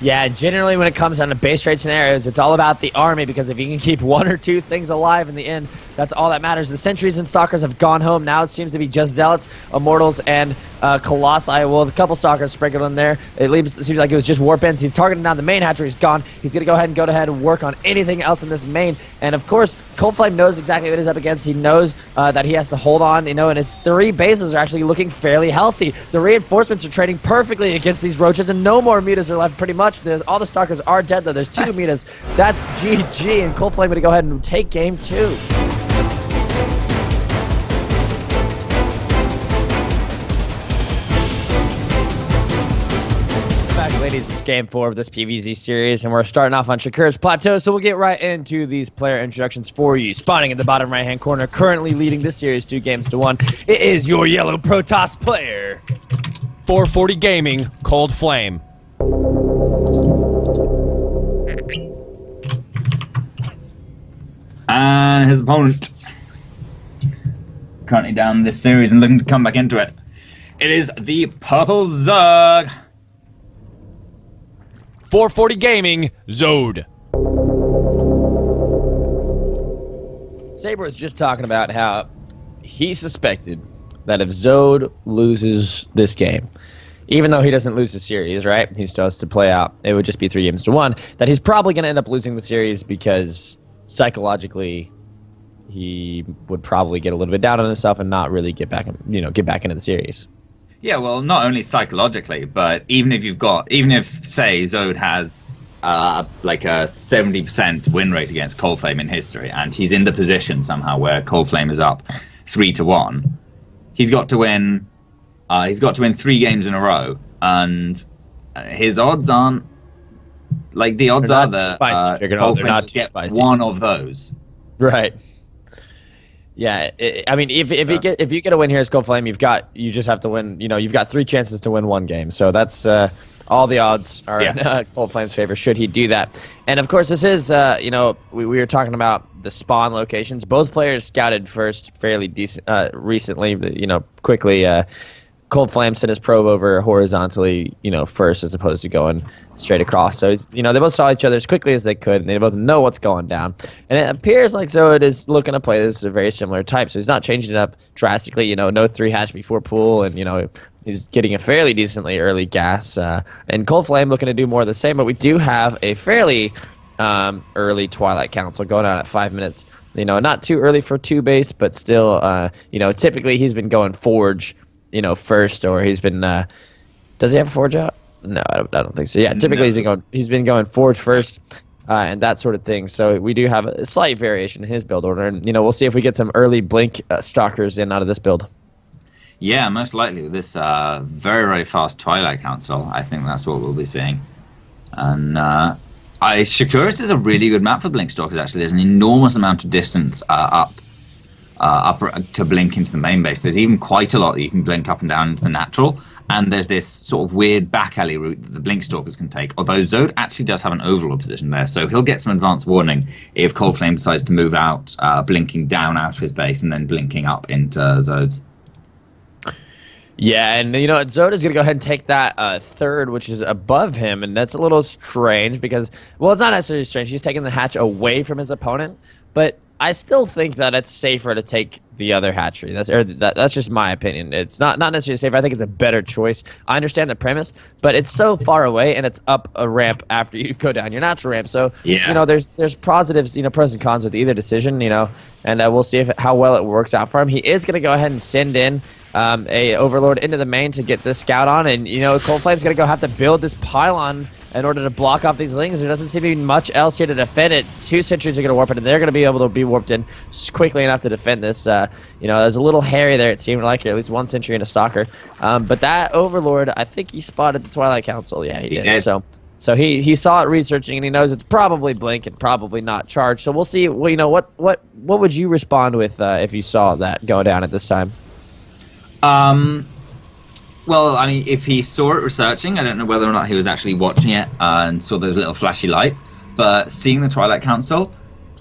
Speaker 2: Yeah, generally when it comes down to base trade scenarios, it's all about the army, because if you can keep one or two things alive in the end, that's all that matters. The sentries and stalkers have gone home. Now it seems to be just zealots, immortals, and colossi. Well, a couple stalkers sprinkled in there. It seems like it was just warp ends. He's targeting down the main hatchery. He's gone. He's going to go ahead and work on anything else in this main. And of course, ColdFlame knows exactly what he's up against. He knows that he has to hold on, and his three bases are actually looking fairly healthy. The reinforcements are trading perfectly against these roaches, and no more mutas are left pretty much. All the stalkers are dead, though. There's two mutas. That's GG, and ColdFlame going to go ahead and take game 2. Ladies, it's game 4 of this PvZ series, and we're starting off on Shakur's Plateau, so we'll get right into these player introductions for you. Spawning in the bottom right-hand corner, currently leading this series 2-1, it is your yellow Protoss player.
Speaker 3: 440 Gaming, ColdFlame.
Speaker 1: And his opponent, currently down this series and looking to come back into it. It is the purple Zerg.
Speaker 3: 440 Gaming, Zode.
Speaker 2: Saber was just talking about how he suspected that if Zode loses this game, even though he doesn't lose the series, right? He still has to play out. It would just be 3-1, that he's probably going to end up losing the series because psychologically he would probably get a little bit down on himself and not really get back into the series.
Speaker 1: Yeah, well, not only psychologically, but even if say Zode has like a 70% win rate against ColdFlame in history, and he's in the position somehow where ColdFlame is up 3-1, he's got to win 3 games in a row, and his odds aren't like the odds are that ColdFlame will get one of those.
Speaker 2: Right. Yeah, I mean, if you get a win here as ColdFlame, you just have to win. You've got 3 chances to win 1 game, so that's all the odds are in ColdFlame's favor. Should he do that? And of course, this is we were talking about the spawn locations. Both players scouted first fairly decent recently. Quickly. ColdFlame sent his probe over horizontally, first as opposed to going straight across. So, they both saw each other as quickly as they could, and they both know what's going down. And it appears like Zode is looking to play this a very similar type. So he's not changing it up drastically. No 3 hatch before pool, and he's getting a fairly decently early gas. And ColdFlame looking to do more of the same. But we do have a fairly early Twilight Council going on at 5 minutes. Not too early for 2 base, but still, typically he's been going Forge. First, or he's been. Does he have a Forge out? No, I don't think so. Yeah, typically he's been going Forge first, and that sort of thing. So we do have a slight variation in his build order, and we'll see if we get some early Blink stalkers in out of this build.
Speaker 1: Yeah, most likely with this very, very fast Twilight Council, I think that's what we'll be seeing. And Shakuris is a really good map for Blink stalkers. Actually, there's an enormous amount of distance up to blink into the main base. There's even quite a lot that you can blink up and down into the natural, and there's this sort of weird back alley route that the blink stalkers can take, although Zode actually does have an overlord position there, so he'll get some advance warning if ColdFlame decides to move out, blinking down out of his base and then blinking up into Zode's.
Speaker 2: Yeah, and Zode is going to go ahead and take that third, which is above him, and that's a little strange because, well, it's not necessarily strange. He's taking the hatch away from his opponent, but I still think that it's safer to take the other hatchery. That's just my opinion. It's not necessarily safe. I think it's a better choice. I understand the premise, but it's so far away and it's up a ramp after you go down your natural ramp. So there's positives, pros and cons with either decision, and we'll see how well it works out for him. He is going to go ahead and send in a Overlord into the main to get this scout on, and ColdFlame's going to have to build this pylon in order to block off these lings. There doesn't seem to be much else here to defend it. 2 sentries are going to warp it, and they're going to be able to be warped in quickly enough to defend this. There's a little hairy there, it seemed like, at least 1 sentry and a stalker. But that Overlord, I think he spotted the Twilight Council. Yeah, he did. So he saw it researching, and he knows it's probably blink and probably not charged. So we'll see. What would you respond with if you saw that go down at this time?
Speaker 1: Well, I mean, if he saw it researching, I don't know whether or not he was actually watching it and saw those little flashy lights, but seeing the Twilight Council,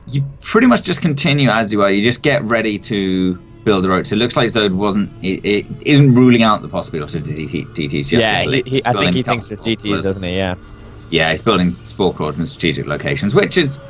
Speaker 1: you pretty much just continue as you are. You just get ready to build the roach. It looks like Zode it isn't ruling out the possibility of DTs.
Speaker 2: Yeah, I think he thinks it's DTs, doesn't he? Yeah.
Speaker 1: Yeah, he's building spore crawlers in strategic locations, which is,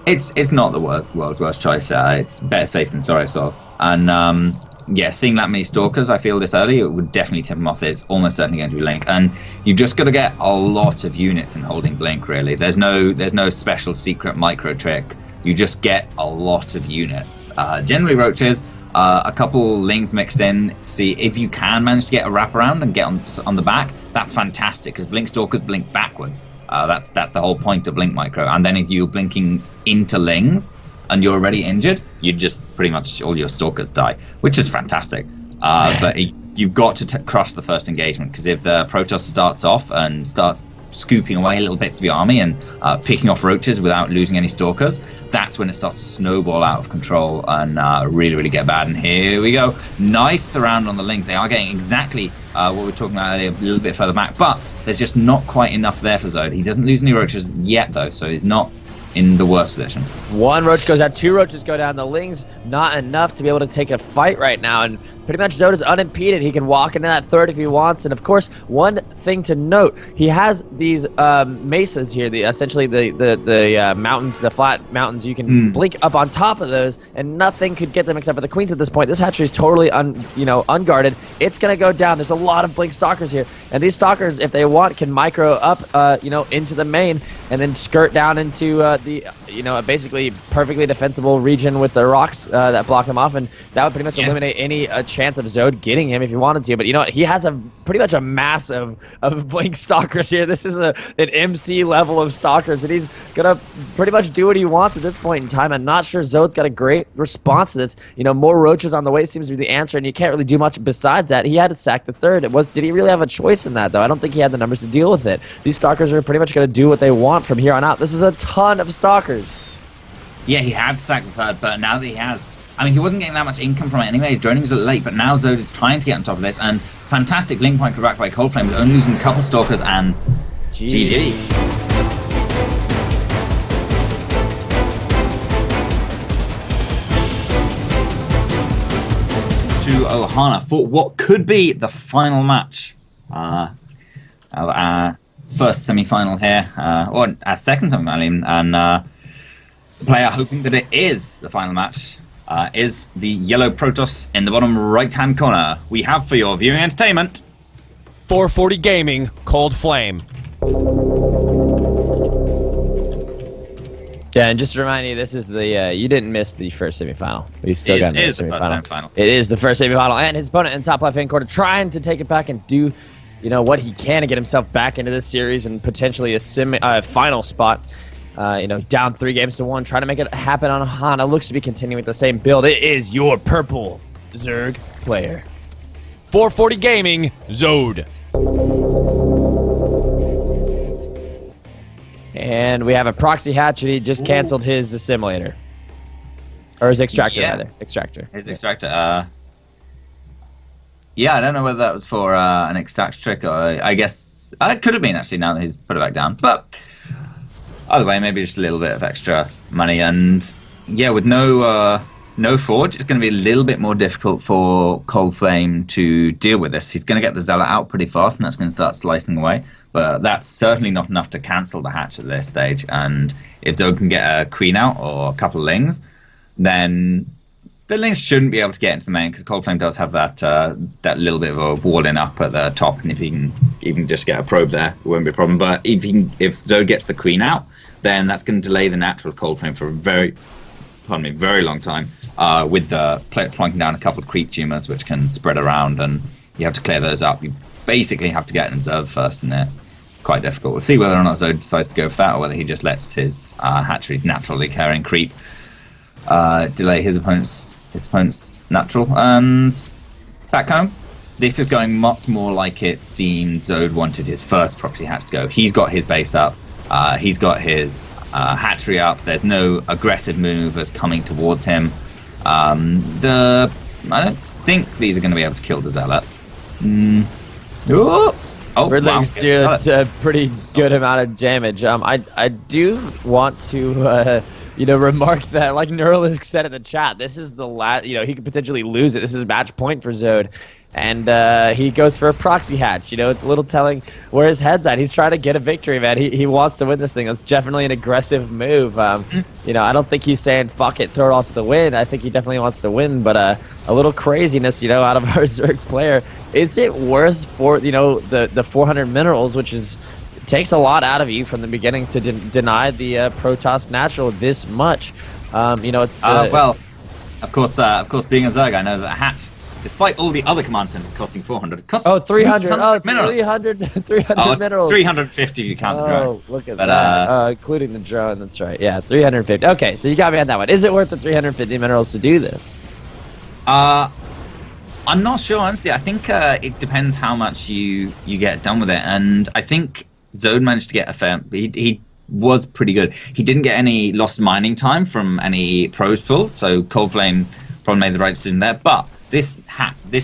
Speaker 1: it's not the world's worst choice. It's better safe than sorry, sort of. And, yeah, seeing that many stalkers, I feel this early, it would definitely tip him off that it's almost certainly going to be Blink. And you've just got to get a lot of units in holding Blink, really. There's no special secret micro trick. You just get a lot of units. Generally roaches, a couple lings mixed in. See if you can manage to get a wraparound and get on the back. That's fantastic, because Blink stalkers blink backwards. That's the whole point of Blink micro. And then if you're blinking into lings and you're already injured, you just pretty much all your stalkers die, which is fantastic. But you've got to crush the first engagement, because if the Protoss starts off and starts scooping away little bits of your army and picking off roaches without losing any stalkers, that's when it starts to snowball out of control and really, really get bad. And here we go. Nice surround on the lings. They are getting exactly what we were talking about earlier, a little bit further back, but there's just not quite enough there for Zode. He doesn't lose any roaches yet, though, so he's not in the worst position.
Speaker 2: 1 roach goes out, 2 roaches go down. The lings, not enough to be able to take a fight right now, and pretty much Zode is unimpeded. He can walk into that third if he wants, and of course, one thing to note, he has these mesas here, essentially the mountains, the flat mountains. You can blink up on top of those, and nothing could get them except for the queens at this point. This hatchery is totally unguarded. It's going to go down. There's a lot of blink stalkers here, and these stalkers, if they want, can micro up into the main and then skirt down into basically perfectly defensible region with the rocks that block him off, and that would pretty much eliminate any chance of Zode getting him if he wanted to. But you know what? He has pretty much a mass of blink stalkers here. This is an MC level of stalkers, and he's gonna pretty much do what he wants at this point in time. I'm not sure Zode's got a great response to this. More roaches on the way seems to be the answer, and you can't really do much besides that. He had to sack the third. Did he really have a choice in that, though? I don't think he had the numbers to deal with it. These stalkers are pretty much gonna do what they want from here on out. This is a ton of stalkers.
Speaker 1: Yeah, he had to sack the third, but now that he has, I mean, he wasn't getting that much income from it anyway. His droning was a little late, but now Zode is trying to get on top of this, and fantastic link point back by ColdFlame, with only losing a couple stalkers, and GG. To Ohana for what could be the final match. Our first semi-final here, or our second semi-final, and the player hoping that it is the final match is the yellow Protoss in the bottom right-hand corner. We have for your viewing entertainment
Speaker 3: 440 Gaming, ColdFlame.
Speaker 2: Yeah, and just to remind you, this is the you didn't miss the first semifinal. We've still got the semifinal. It is the first semifinal, and his opponent in top left-hand corner trying to take it back and do, what he can to get himself back into this series and potentially a final spot. Down 3-1, trying to make it happen on Ohana. Looks to be continuing with the same build. It is your purple Zerg player.
Speaker 3: 440 Gaming, Zode.
Speaker 2: And we have a proxy hatch, and he just canceled his assimilator. Or his extractor, rather. Extractor.
Speaker 1: His extractor. Yeah, I don't know whether that was for an extract trick, or I guess it could have been, actually, now that he's put it back down. But either way, maybe just a little bit of extra money. And yeah, with no forge, it's going to be a little bit more difficult for ColdFlame to deal with this. He's going to get the Zealot out pretty fast, and that's going to start slicing away. But that's certainly not enough to cancel the hatch at this stage. And if Zode can get a queen out or a couple of lings, then The Lynx shouldn't be able to get into the main because ColdFlame does have that little bit of a walling up at the top, and if he can even just get a probe there, it won't be a problem. But if Zode gets the queen out, then that's going to delay the natural ColdFlame for a very long time. With the plonking down a couple of creep tumors which can spread around, and you have to clear those up. You basically have to get an observe first in there. It's quite difficult. We'll see whether or not Zode decides to go for that, or whether he just lets his hatcheries naturally carrying creep delay his opponent's natural. And back home, this is going much more like it seemed Zode wanted his first proxy hatch to go. He's got his base up. He's got his hatchery up. There's no aggressive movers coming towards him. I don't think these are going to be able to kill the Zealot.
Speaker 2: Riddlings do a pretty good amount of damage. I do want to remark that, like Neuralisk said in the chat, this is the last. He could potentially lose it. This is match point for Zode. And he goes for a proxy hatch. It's a little telling where his head's at. He's trying to get a victory, man. He wants to win this thing. That's definitely an aggressive move. I don't think he's saying, fuck it, throw it all to the wind. I think he definitely wants to win, but a little craziness, out of our Zerg player. Is it worth for, the 400 minerals, which takes a lot out of you from the beginning to deny the Protoss natural this much? It's...
Speaker 1: well, of course, being a Zerg, I know that a hatch, despite all the other command centers costing 400, it costs
Speaker 2: 300
Speaker 1: minerals.
Speaker 2: 300 minerals.
Speaker 1: 350 if you count the drone.
Speaker 2: Oh, look at that. Including the drone, that's right. Yeah, 350. Okay, so you got me on that one. Is it worth the 350 minerals to do this?
Speaker 1: I'm not sure, honestly. I think it depends how much you get done with it. And I think Zode managed to get a fair... He was pretty good. He didn't get any lost mining time from any pros pull, so ColdFlame probably made the right decision there. But this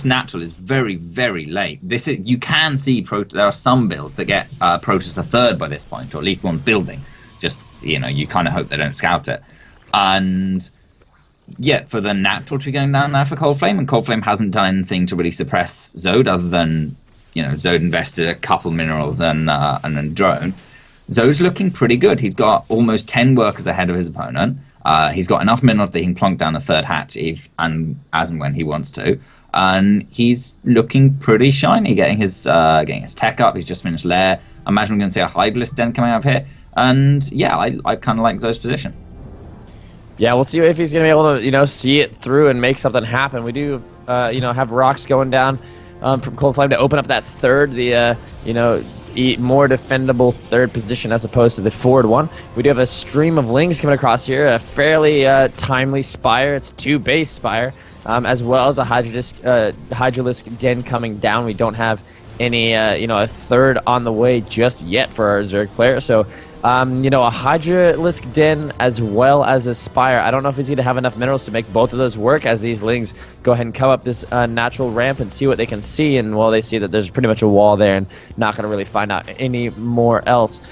Speaker 1: natural is very, very late. You can see there are some builds that get Protoss a third by this point, or at least one building. Just, you kind of hope they don't scout it. And yet for the natural to be going down now for ColdFlame, and ColdFlame hasn't done anything to really suppress Zode other than, Zode invested a couple minerals and a drone. Zode's looking pretty good. He's got almost 10 workers ahead of his opponent. He's got enough minerals that he can plonk down a third hatch as and when he wants to. And he's looking pretty shiny, getting his tech up. He's just finished lair. I imagine we're going to see a Hydralisk Den coming out of here. And yeah, I kind of like Zode's position.
Speaker 2: Yeah, we'll see if he's going to be able to, see it through and make something happen. We do, have rocks going down from ColdFlame to open up that third, more defendable third position as opposed to the forward one. We do have a stream of Lings coming across here, a fairly timely Spire. It's 2 base Spire, as well as a Hydralisk Den coming down. We don't have any, a third on the way just yet for our Zerg player. So, a Hydralisk Den as well as a Spire. I don't know if he's going to have enough minerals to make both of those work as these Lings go ahead and come up this natural ramp and see what they can see. And they see that there's pretty much a wall there and not going to really find out any more else.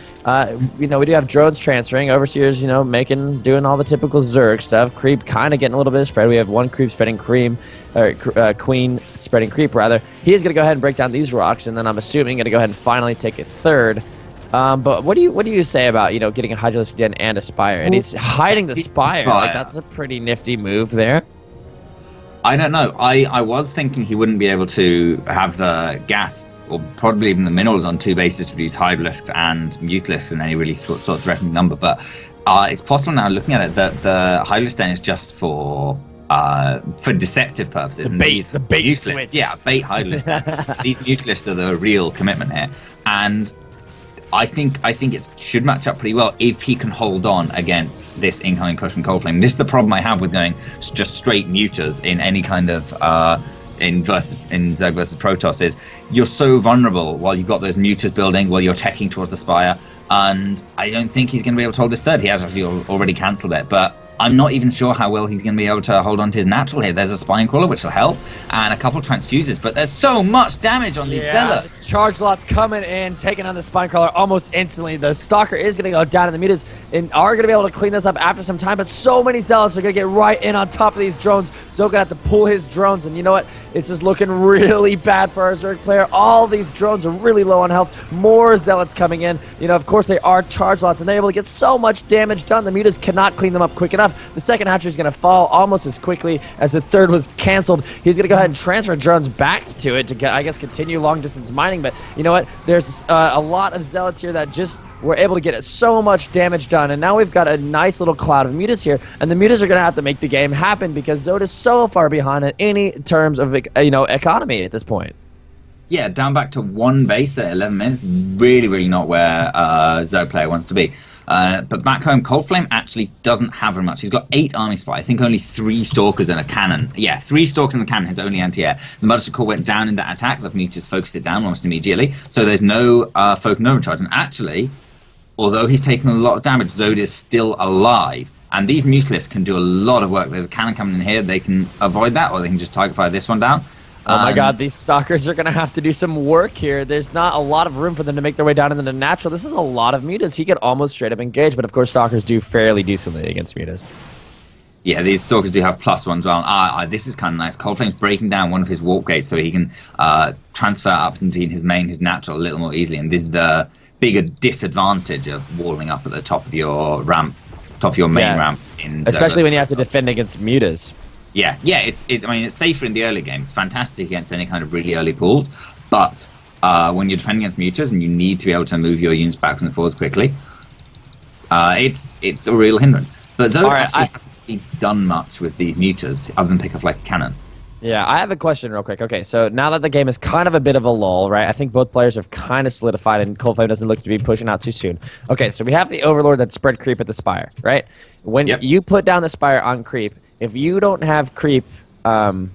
Speaker 2: We do have drones transferring, Overseers, doing all the typical Zerg stuff. Creep kind of getting a little bit of spread. We have one creep spreading queen spreading creep, rather. He is going to go ahead and break down these rocks, and then I'm assuming going to go ahead and finally take a third. But what do you say about getting a Hydralisk Den and a Spire? And he's hiding the Spire. Like, that's a pretty nifty move there.
Speaker 1: I don't know. I was thinking he wouldn't be able to have the gas or probably even the minerals on 2 bases to use Hydralisks and Mutalisks in any really sort of threatening number. But it's possible now, looking at it, that the Hydralisk Den is just for deceptive purposes.
Speaker 2: The bait switch.
Speaker 1: Yeah, bait Hydralisk. These Mutalisks are the real commitment here. And I think it should match up pretty well if he can hold on against this incoming push from ColdFlame. This is the problem I have with going just straight muters in any kind of in Zerg versus Protoss, is you're so vulnerable while you've got those muters building, while you're teching towards the Spire, and I don't think he's going to be able to hold his third. He has actually already cancelled it, but I'm not even sure how well he's going to be able to hold on to his natural here. There's a Spine Crawler, which will help, and a couple of Transfuses, but there's so much damage on these Zealots.
Speaker 2: Charge lots coming in, taking on the Spine Crawler almost instantly. The Stalker is going to go down in the mutas and are going to be able to clean this up after some time, but so many Zealots are going to get right in on top of these drones. So going to have to pull his drones, and you know what? This is looking really bad for our Zerg player. All these drones are really low on health. More Zealots coming in. Of course, they are charge lots, and they're able to get so much damage done. The mutas cannot clean them up quick enough. enough. The second hatchery is going to fall almost as quickly as the third was canceled. He's going to go ahead and transfer drones back to it to, I guess, continue long-distance mining. But you know what? There's a lot of zealots here that just were able to get so much damage done. And now we've got a nice little cloud of mutas here. And the mutas are going to have to make the game happen because Zode is so far behind in any terms of, economy at this point.
Speaker 1: Yeah, down back to one base at 11 minutes. Really, really not where Zode player wants to be. But back home, ColdFlame actually doesn't have very much. He's got 8 army supply. I think only 3 stalkers and a cannon. Yeah, 3 stalkers and a cannon. His only anti-air. The Mothership Core went down in that attack. The mutas focused it down almost immediately. So there's no Photon Overcharge. And actually, although he's taken a lot of damage, Zode is still alive. And these mutalisks can do a lot of work. There's a cannon coming in here. They can avoid that, or they can just Tiger Fire this one down.
Speaker 2: Oh my god, these stalkers are going to have to do some work here. There's not a lot of room for them to make their way down into the natural. This is a lot of mutas. He could almost straight up engage, but of course stalkers do fairly decently against mutas.
Speaker 1: Yeah, these stalkers do have +1 as well. This is kind of nice. ColdFlame's breaking down one of his warp gates so he can transfer up between his main, his natural a little more easily. And this is the bigger disadvantage of walling up at the top of your ramp, top of your main ramp.
Speaker 2: Especially when you have to defend against mutas.
Speaker 1: Yeah, it's safer in the early game. It's fantastic against any kind of really early pools, but when you're defending against mutas and you need to be able to move your units backwards and forwards quickly, it's a real hindrance. But Zode actually hasn't really done much with these mutas other than pick off like a cannon.
Speaker 2: Yeah, I have a question real quick. Okay, so now that the game is kind of a bit of a lull, right? I think both players have kind of solidified and ColdFlame doesn't look to be pushing out too soon. Okay, so we have the Overlord that spread creep at the Spire, right? When you put down the Spire on creep, if you don't have creep, and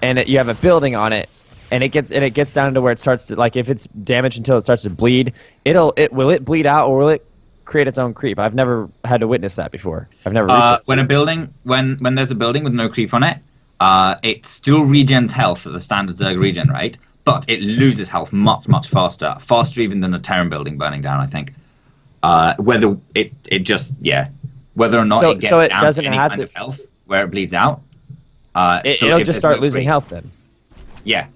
Speaker 2: you have a building on it, and it gets down to where it starts to, like, if it's damaged until it starts to bleed, will it bleed out or will it create its own creep? I've never had to witness that before. I've never reached
Speaker 1: when there's a building with no creep on it, it still regens health at the standard Zerg regen rate, but it loses health much faster even than a Terran building burning down. I think whether or not it gets down to any kind of health where it bleeds out,
Speaker 2: it'll just start losing health then.
Speaker 1: Yeah,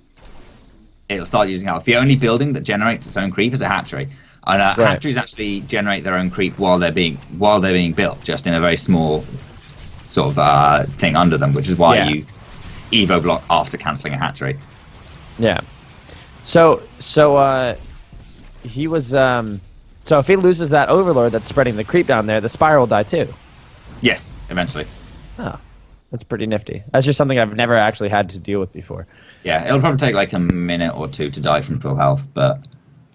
Speaker 1: it'll start using health. The only building that generates its own creep is a hatchery, and hatcheries actually generate their own creep while they're being built, just in a very small sort of thing under them, which is why you evo block after cancelling a hatchery.
Speaker 2: Yeah. So he was so if he loses that Overlord that's spreading the creep down there, the Spire will die too.
Speaker 1: Yes, eventually.
Speaker 2: Oh, that's pretty nifty. That's just something I've never actually had to deal with before.
Speaker 1: Yeah, it'll probably take like a minute or 2 to die from full health, but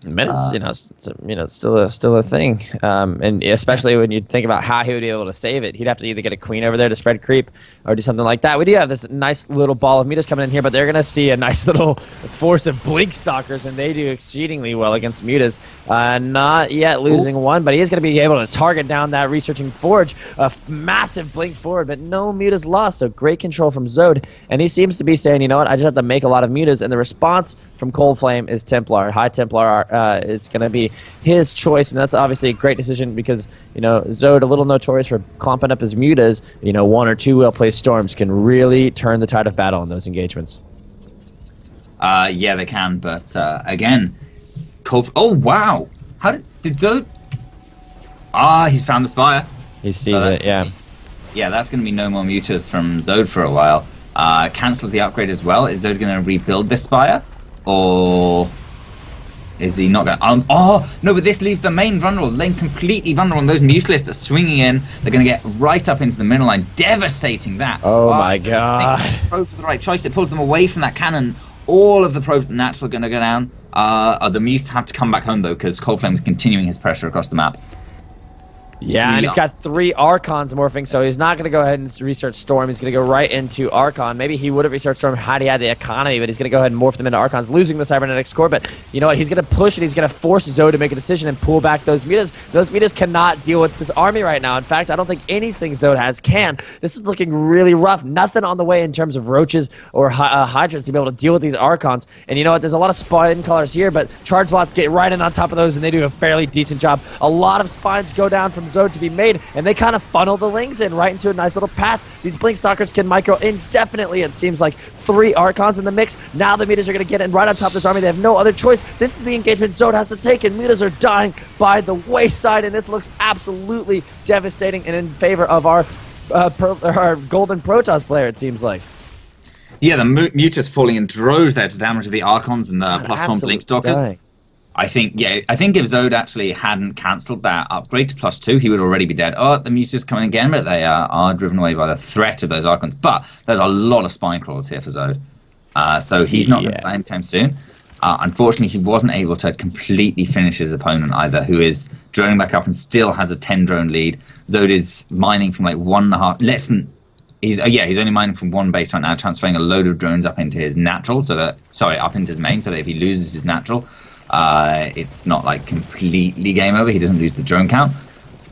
Speaker 2: minutes, it's still a thing, and especially when you think about how he would be able to save it, he'd have to either get a queen over there to spread creep, or do something like that. We do have this nice little ball of mutas coming in here, but they're gonna see a nice little force of blink stalkers, and they do exceedingly well against mutas. Not yet losing one, but he is gonna be able to target down that researching forge, a massive blink forward, but no mutas lost. So great control from Zode, and he seems to be saying, you know what, I just have to make a lot of mutas, and the response from ColdFlame is Templar, High Templar. It's going to be his choice, and that's obviously a great decision because, Zode, a little notorious for clumping up his mutas, 1 or 2 well-placed storms can really turn the tide of battle in those engagements.
Speaker 1: Yeah, they can, but again, oh, wow! How did Zode... he's found the Spire.
Speaker 2: He sees it, yeah.
Speaker 1: Yeah, that's going to be no more mutas from Zode for a while. Cancels the upgrade as well. Is Zode going to rebuild this Spire? Or... is he not going to... no, but this leaves the main vulnerable, lane completely vulnerable, and those mutalisks are swinging in. They're going to get right up into the middle line, devastating that.
Speaker 2: Oh my god.
Speaker 1: Probes are the right choice. It pulls them away from that cannon. All of the probes at natural are going to go down. The mutas have to come back home, though, because ColdFlame is continuing his pressure across the map.
Speaker 2: Yeah, and he's got 3 Archons morphing, so he's not going to go ahead and research Storm. He's going to go right into Archon. Maybe he would have researched Storm had he had the economy, but he's going to go ahead and morph them into Archons, losing the Cybernetics core. But you know what? He's going to push it. He's going to force Zode to make a decision and pull back those mutas. Those mutas cannot deal with this army right now. In fact, I don't think anything Zode has can. This is looking really rough. Nothing on the way in terms of roaches or hydras to be able to deal with these Archons. And you know what? There's a lot of spine colors here, but charge lots get right in on top of those, and they do a fairly decent job. A lot of spines go down from Zode to be made, and they kind of funnel the Lings in right into a nice little path. These Blink Stalkers can micro indefinitely. It seems like 3 Archons in the mix. Now the Mutas are going to get in right on top of this army. They have no other choice. This is the engagement Zode has to take, and Mutas are dying by the wayside, and this looks absolutely devastating and in favor of our Golden Protoss player, it seems like.
Speaker 1: Yeah, the Mutas falling in droves there to damage the Archons and the +1 Blink Stalkers.
Speaker 2: Dying.
Speaker 1: I think if Zode actually hadn't cancelled that upgrade to +2, he would already be dead. Oh, the Mutas coming again, but they are driven away by the threat of those Archons. But there's a lot of Spine Crawlers here for Zode. So he's not going to die anytime soon. Unfortunately, he wasn't able to completely finish his opponent either, who is droning back up and still has a 10 drone lead. Zode is mining from like 1.5, less than. He's only mining from 1 base right now, transferring a load of drones up into his natural, up into his main, so that if he loses his natural, it's not like completely game over. He doesn't lose the drone count.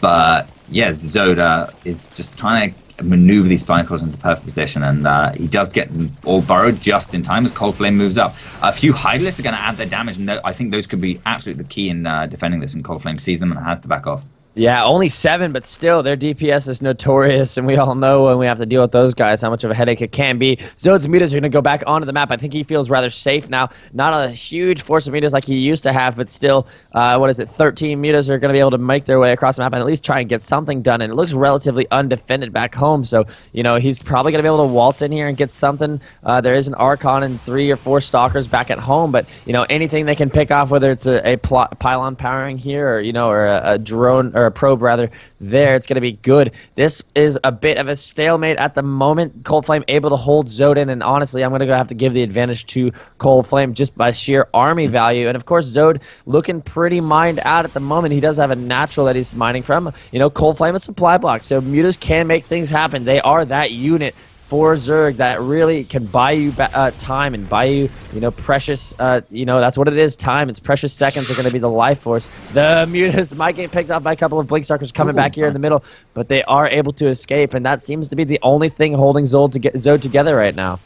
Speaker 1: But yeah, Zode is just trying to maneuver these Spine Crawlers into perfect position, and he does get them all burrowed just in time as ColdFlame moves up. A few Hydralisks are going to add their damage, and I think those could be absolutely the key in defending this, and ColdFlame sees them and has to back off.
Speaker 2: Yeah, only 7, but still, their DPS is notorious, and we all know when we have to deal with those guys how much of a headache it can be. Zode's Mutas are going to go back onto the map. I think he feels rather safe now. Not a huge force of Mutas like he used to have, but still, 13 Mutas are going to be able to make their way across the map and at least try and get something done, and it looks relatively undefended back home, so, he's probably going to be able to waltz in here and get something. There is an Archon and 3 or 4 Stalkers back at home, but, anything they can pick off, whether it's a pylon powering here or a drone or a probe rather there, it's going to be good. This is a bit of a stalemate at the moment. ColdFlame able to hold Zode in, and honestly, I'm going to have to give the advantage to ColdFlame just by sheer army value. And of course, Zode looking pretty mined out at the moment. He does have a natural that he's mining from. ColdFlame is supply block, so Mutas can make things happen. They are that unit for Zerg that really can buy you time and buy you, precious, that's what it is, time. It's precious seconds are going to be the life force. The Mutas might get picked off by a couple of Blink Stalkers coming back here in the middle, but they are able to escape, and that seems to be the only thing holding Zode together right now.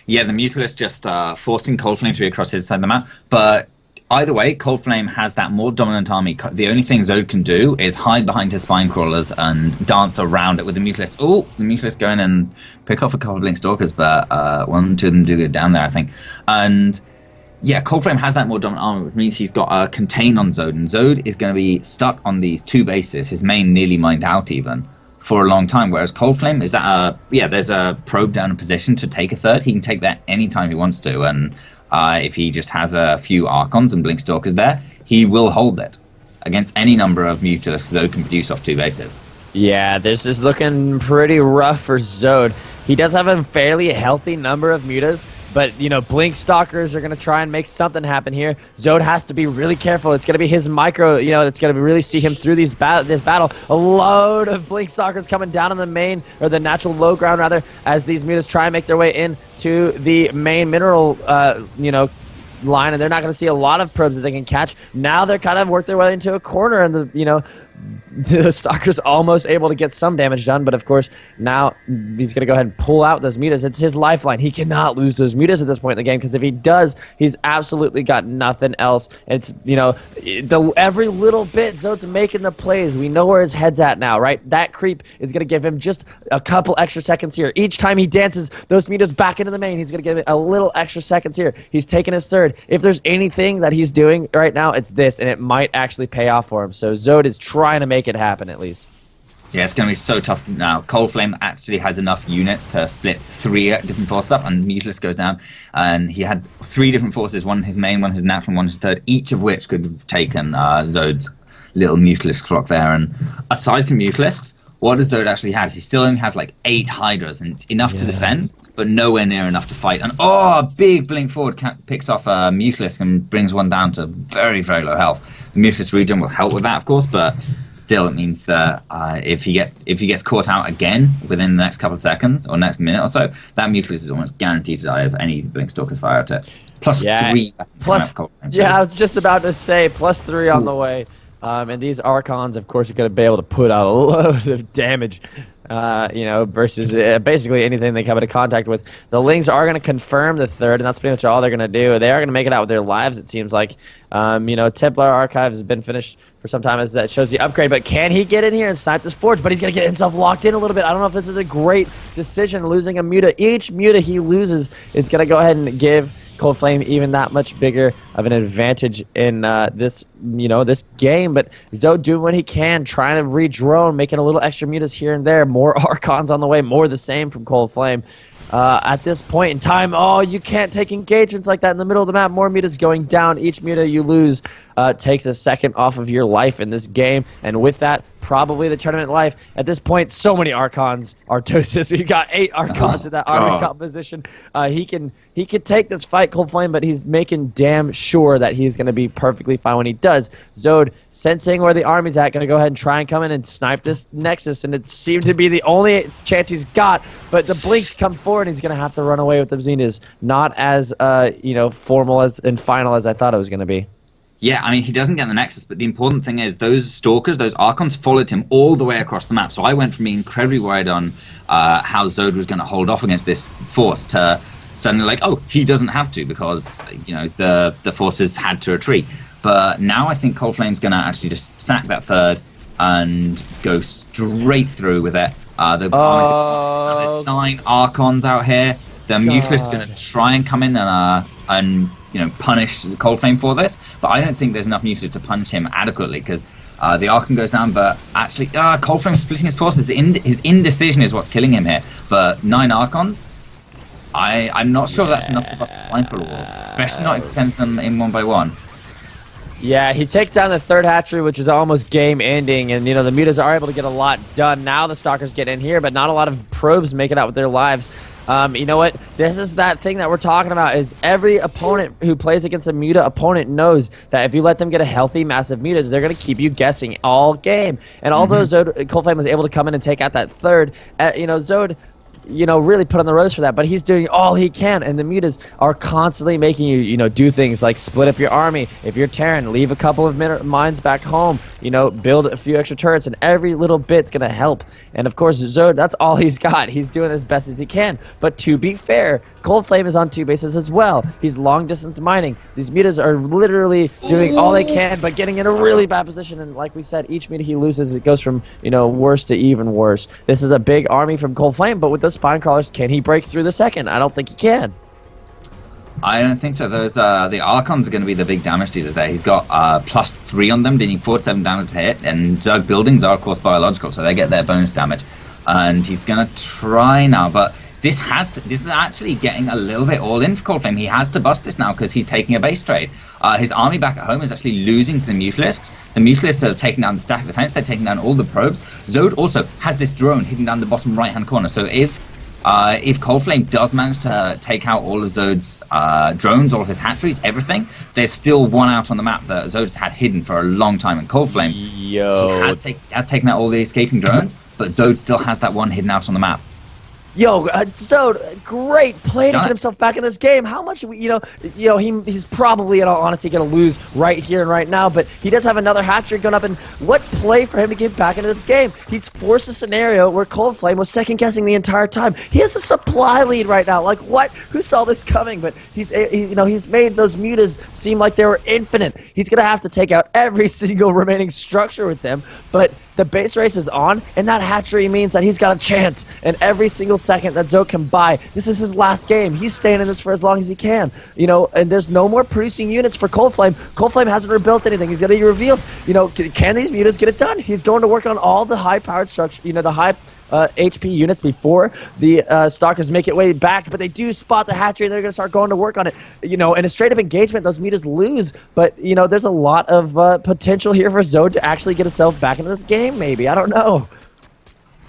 Speaker 1: Yeah, the Mutalist just forcing ColdFlame to be across his side of the map, but either way, ColdFlame has that more dominant army. The only thing Zode can do is hide behind his Spine Crawlers and dance around it with the Mutalist. Oh, the Mutalist going and pick off a couple of Blink Stalkers, but 1 or 2 of them do go down there, I think. And yeah, ColdFlame has that more dominant army, which means he's got a contain on Zode, and Zode is going to be stuck on these 2 bases, his main nearly mined out even, for a long time, whereas ColdFlame is that there's a probe down in position to take a 3rd. He can take that anytime he wants to, and if he just has a few Archons and Blink Stalkers there, he will hold it against any number of Mutalisks Zode can produce off 2 bases.
Speaker 2: Yeah, this is looking pretty rough for Zode. He does have a fairly healthy number of Mutas, but, Blink Stalkers are going to try and make something happen here. Zode has to be really careful. It's going to be his micro, it's going to really see him through this battle. A load of Blink Stalkers coming down on the main, or the natural low ground, rather, as these Mutas try and make their way into the main mineral, line, and they're not going to see a lot of probes that they can catch. Now they're kind of worked their way into a corner, and the Stalker's almost able to get some damage done, but of course, now he's going to go ahead and pull out those Mutas. It's his lifeline. He cannot lose those Mutas at this point in the game, because if he does, he's absolutely got nothing else. It's, every little bit, Zode's making the plays. We know where his head's at now, right? That creep is going to give him just a couple extra seconds here. Each time he dances those Mutas back into the main, he's going to give it a little extra seconds here. He's taking his 3rd. If there's anything that he's doing right now, it's this, and it might actually pay off for him. So Zode is trying to make it happen at least.
Speaker 1: Yeah, it's going to be so tough now. ColdFlame actually has enough units to split 3 different forces up, and Mutalist goes down, and he had 3 different forces, one his main, one his natural, one his 3rd, each of which could have taken Zode's little Mutalisk clock there. And aside from Mutalisks, what does Zode actually have? He still only has like 8 Hydras, and it's enough to defend, but nowhere near enough to fight. And a big blink forward picks off a Mutalisk and brings one down to very, very low health. The Mutalisk regen will help with that, of course, but still it means that if he gets caught out again within the next couple of seconds or next minute or so, that Mutalisk is almost guaranteed to die if any Blink Stalkers fire at it. Plus 3.
Speaker 2: Yeah, I was just about to say +3 on the way. And these Archons, of course, are going to be able to put out a load of damage versus basically anything they come into contact with. The Lings are going to confirm the third, and that's pretty much all they're going to do. They are going to make it out with their lives, it seems like. Templar Archives has been finished for some time, as that shows the upgrade, but can he get in here and snipe this Forge? But he's going to get himself locked in a little bit. I don't know if this is a great decision, losing a Muta. Each Muta he loses is going to go ahead and give ColdFlame even that much bigger of an advantage in this game. But Zode doing what he can, trying to re-drone, making a little extra mutas here and there. More Archons on the way, more the same from ColdFlame. At this point in time, you can't take engagements like that in the middle of the map. More mutas going down. Each muta you lose takes a second off of your life in this game, and with that, probably the tournament life. At this point, so many Archons. Artosis, you got 8 Archons in that army composition. He can take this fight, ColdFlame, but he's making damn sure that he's going to be perfectly fine when he does. Zode, sensing where the army's at, going to go ahead and try and come in and snipe this Nexus, and it seemed to be the only chance he's got, but the Blinks come forward, and he's going to have to run away with the Xenas. Not as, formal as and final as I thought it was going to be.
Speaker 1: Yeah, I mean, he doesn't get the Nexus, but the important thing is those Stalkers, those Archons followed him all the way across the map. So I went from being incredibly worried on how Zode was going to hold off against this force to suddenly like, he doesn't have to because, the forces had to retreat. But now I think ColdFlame's going to actually just sack that third and go straight through with it. The army's got 9 Archons out here. The Muclis is going to try and come in and punish ColdFlame for this, but I don't think there's enough Muclis to punish him adequately because the Archon goes down, but actually ColdFlame splitting his forces. His indecision is what's killing him here. For 9 Archons, I'm not sure that's enough to bust the Sniper wall, especially not if he sends them in one by one.
Speaker 2: Yeah, he takes down the third hatchery, which is almost game-ending, and, the mutas are able to get a lot done. Now the Stalkers get in here, but not a lot of probes make it out with their lives. You know what? This is that thing that we're talking about, is every opponent who plays against a muta opponent knows that if you let them get a healthy, massive mutas, they're going to keep you guessing all game. And although ColdFlame was able to come in and take out that third, Zode, really put on the ropes for that, but he's doing all he can, and the mutas are constantly making you, do things like split up your army. If you're Terran, leave a couple of mines back home, build a few extra turrets, and every little bit's gonna help. And of course, Zode, that's all he's got. He's doing as best as he can, but to be fair, ColdFlame is on 2 bases as well. He's long distance mining. These mutas are literally doing all they can, but getting in a really bad position, and like we said, each muta he loses, it goes from, worse to even worse. This is a big army from ColdFlame, but with those spine crawlers, can he break through the second? I don't think he can.
Speaker 1: I don't think so. Those the Archons are going to be the big damage dealers there. He's got +3 on them, dealing 4-7 damage to hit, and Zerg buildings are of course biological, so they get their bonus damage. And he's going to try now, but this is actually getting a little bit all in for ColdFlame. He has to bust this now because he's taking a base trade. His army back at home is actually losing to the Mutalisks. The Mutalisks are taking down the stack of defense. They're taking down all the probes. Zode also has this drone hidden down the bottom right-hand corner. So if ColdFlame does manage to take out all of Zode's drones, all of his hatcheries, everything, there's still one out on the map that Zode's had hidden for a long time. And ColdFlame, he has taken out all the escaping drones, but Zode still has that one hidden out on the map.
Speaker 2: Zode, great play to get himself back in this game. How much, he's probably, in all honesty, going to lose right here and right now, but he does have another hatchery going up, and what play for him to get back into this game? He's forced a scenario where ColdFlame was second-guessing the entire time. He has a supply lead right now. Like, what? Who saw this coming? But he's made those mutas seem like they were infinite. He's going to have to take out every single remaining structure with them, but the base race is on, and that hatchery means that he's got a chance. And every single second that Zode can buy, this is his last game. He's staying in this for as long as he can. And there's no more producing units for ColdFlame. ColdFlame hasn't rebuilt anything. He's going to be revealed. Can these mutas get it done? He's going to work on all the high-powered structure, the high HP units before the Stalkers make it way back, but they do spot the hatchery, and they're going to start going to work on it. In a straight-up engagement, those mutas lose, but, there's a lot of potential here for Zode to actually get himself back into this game, maybe. I don't know.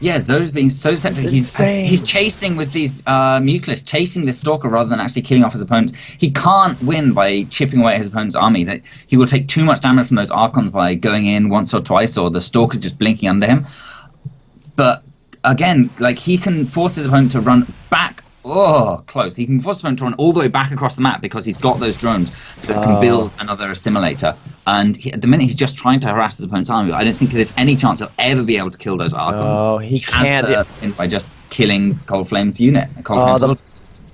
Speaker 1: Yeah, Zode's being so sensitive. He's chasing with these Mutalisks, chasing this Stalker rather than actually killing off his opponents. He can't win by chipping away at his opponent's army. That he will take too much damage from those Archons by going in once or twice, or the Stalker just blinking under him. But again, he can force his opponent to run back Oh, close. He can force him to run all the way back across the map because he's got those drones that can build another assimilator. And at the minute, he's just trying to harass his opponent's army. I don't think there's any chance he'll ever be able to kill those Archons.
Speaker 2: Oh, he
Speaker 1: has
Speaker 2: can't.
Speaker 1: to win by just killing ColdFlame's unit.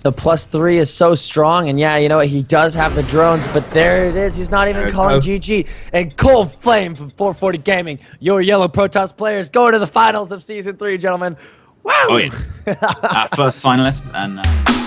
Speaker 2: The +3 is so strong, and yeah, you know what? He does have the drones, but there it is. He's not even calling GG. And ColdFlame from 440 Gaming, your yellow Protoss players, go to the finals of Season 3, gentlemen. Wow!
Speaker 1: Oh, yeah. Our first finalist, and...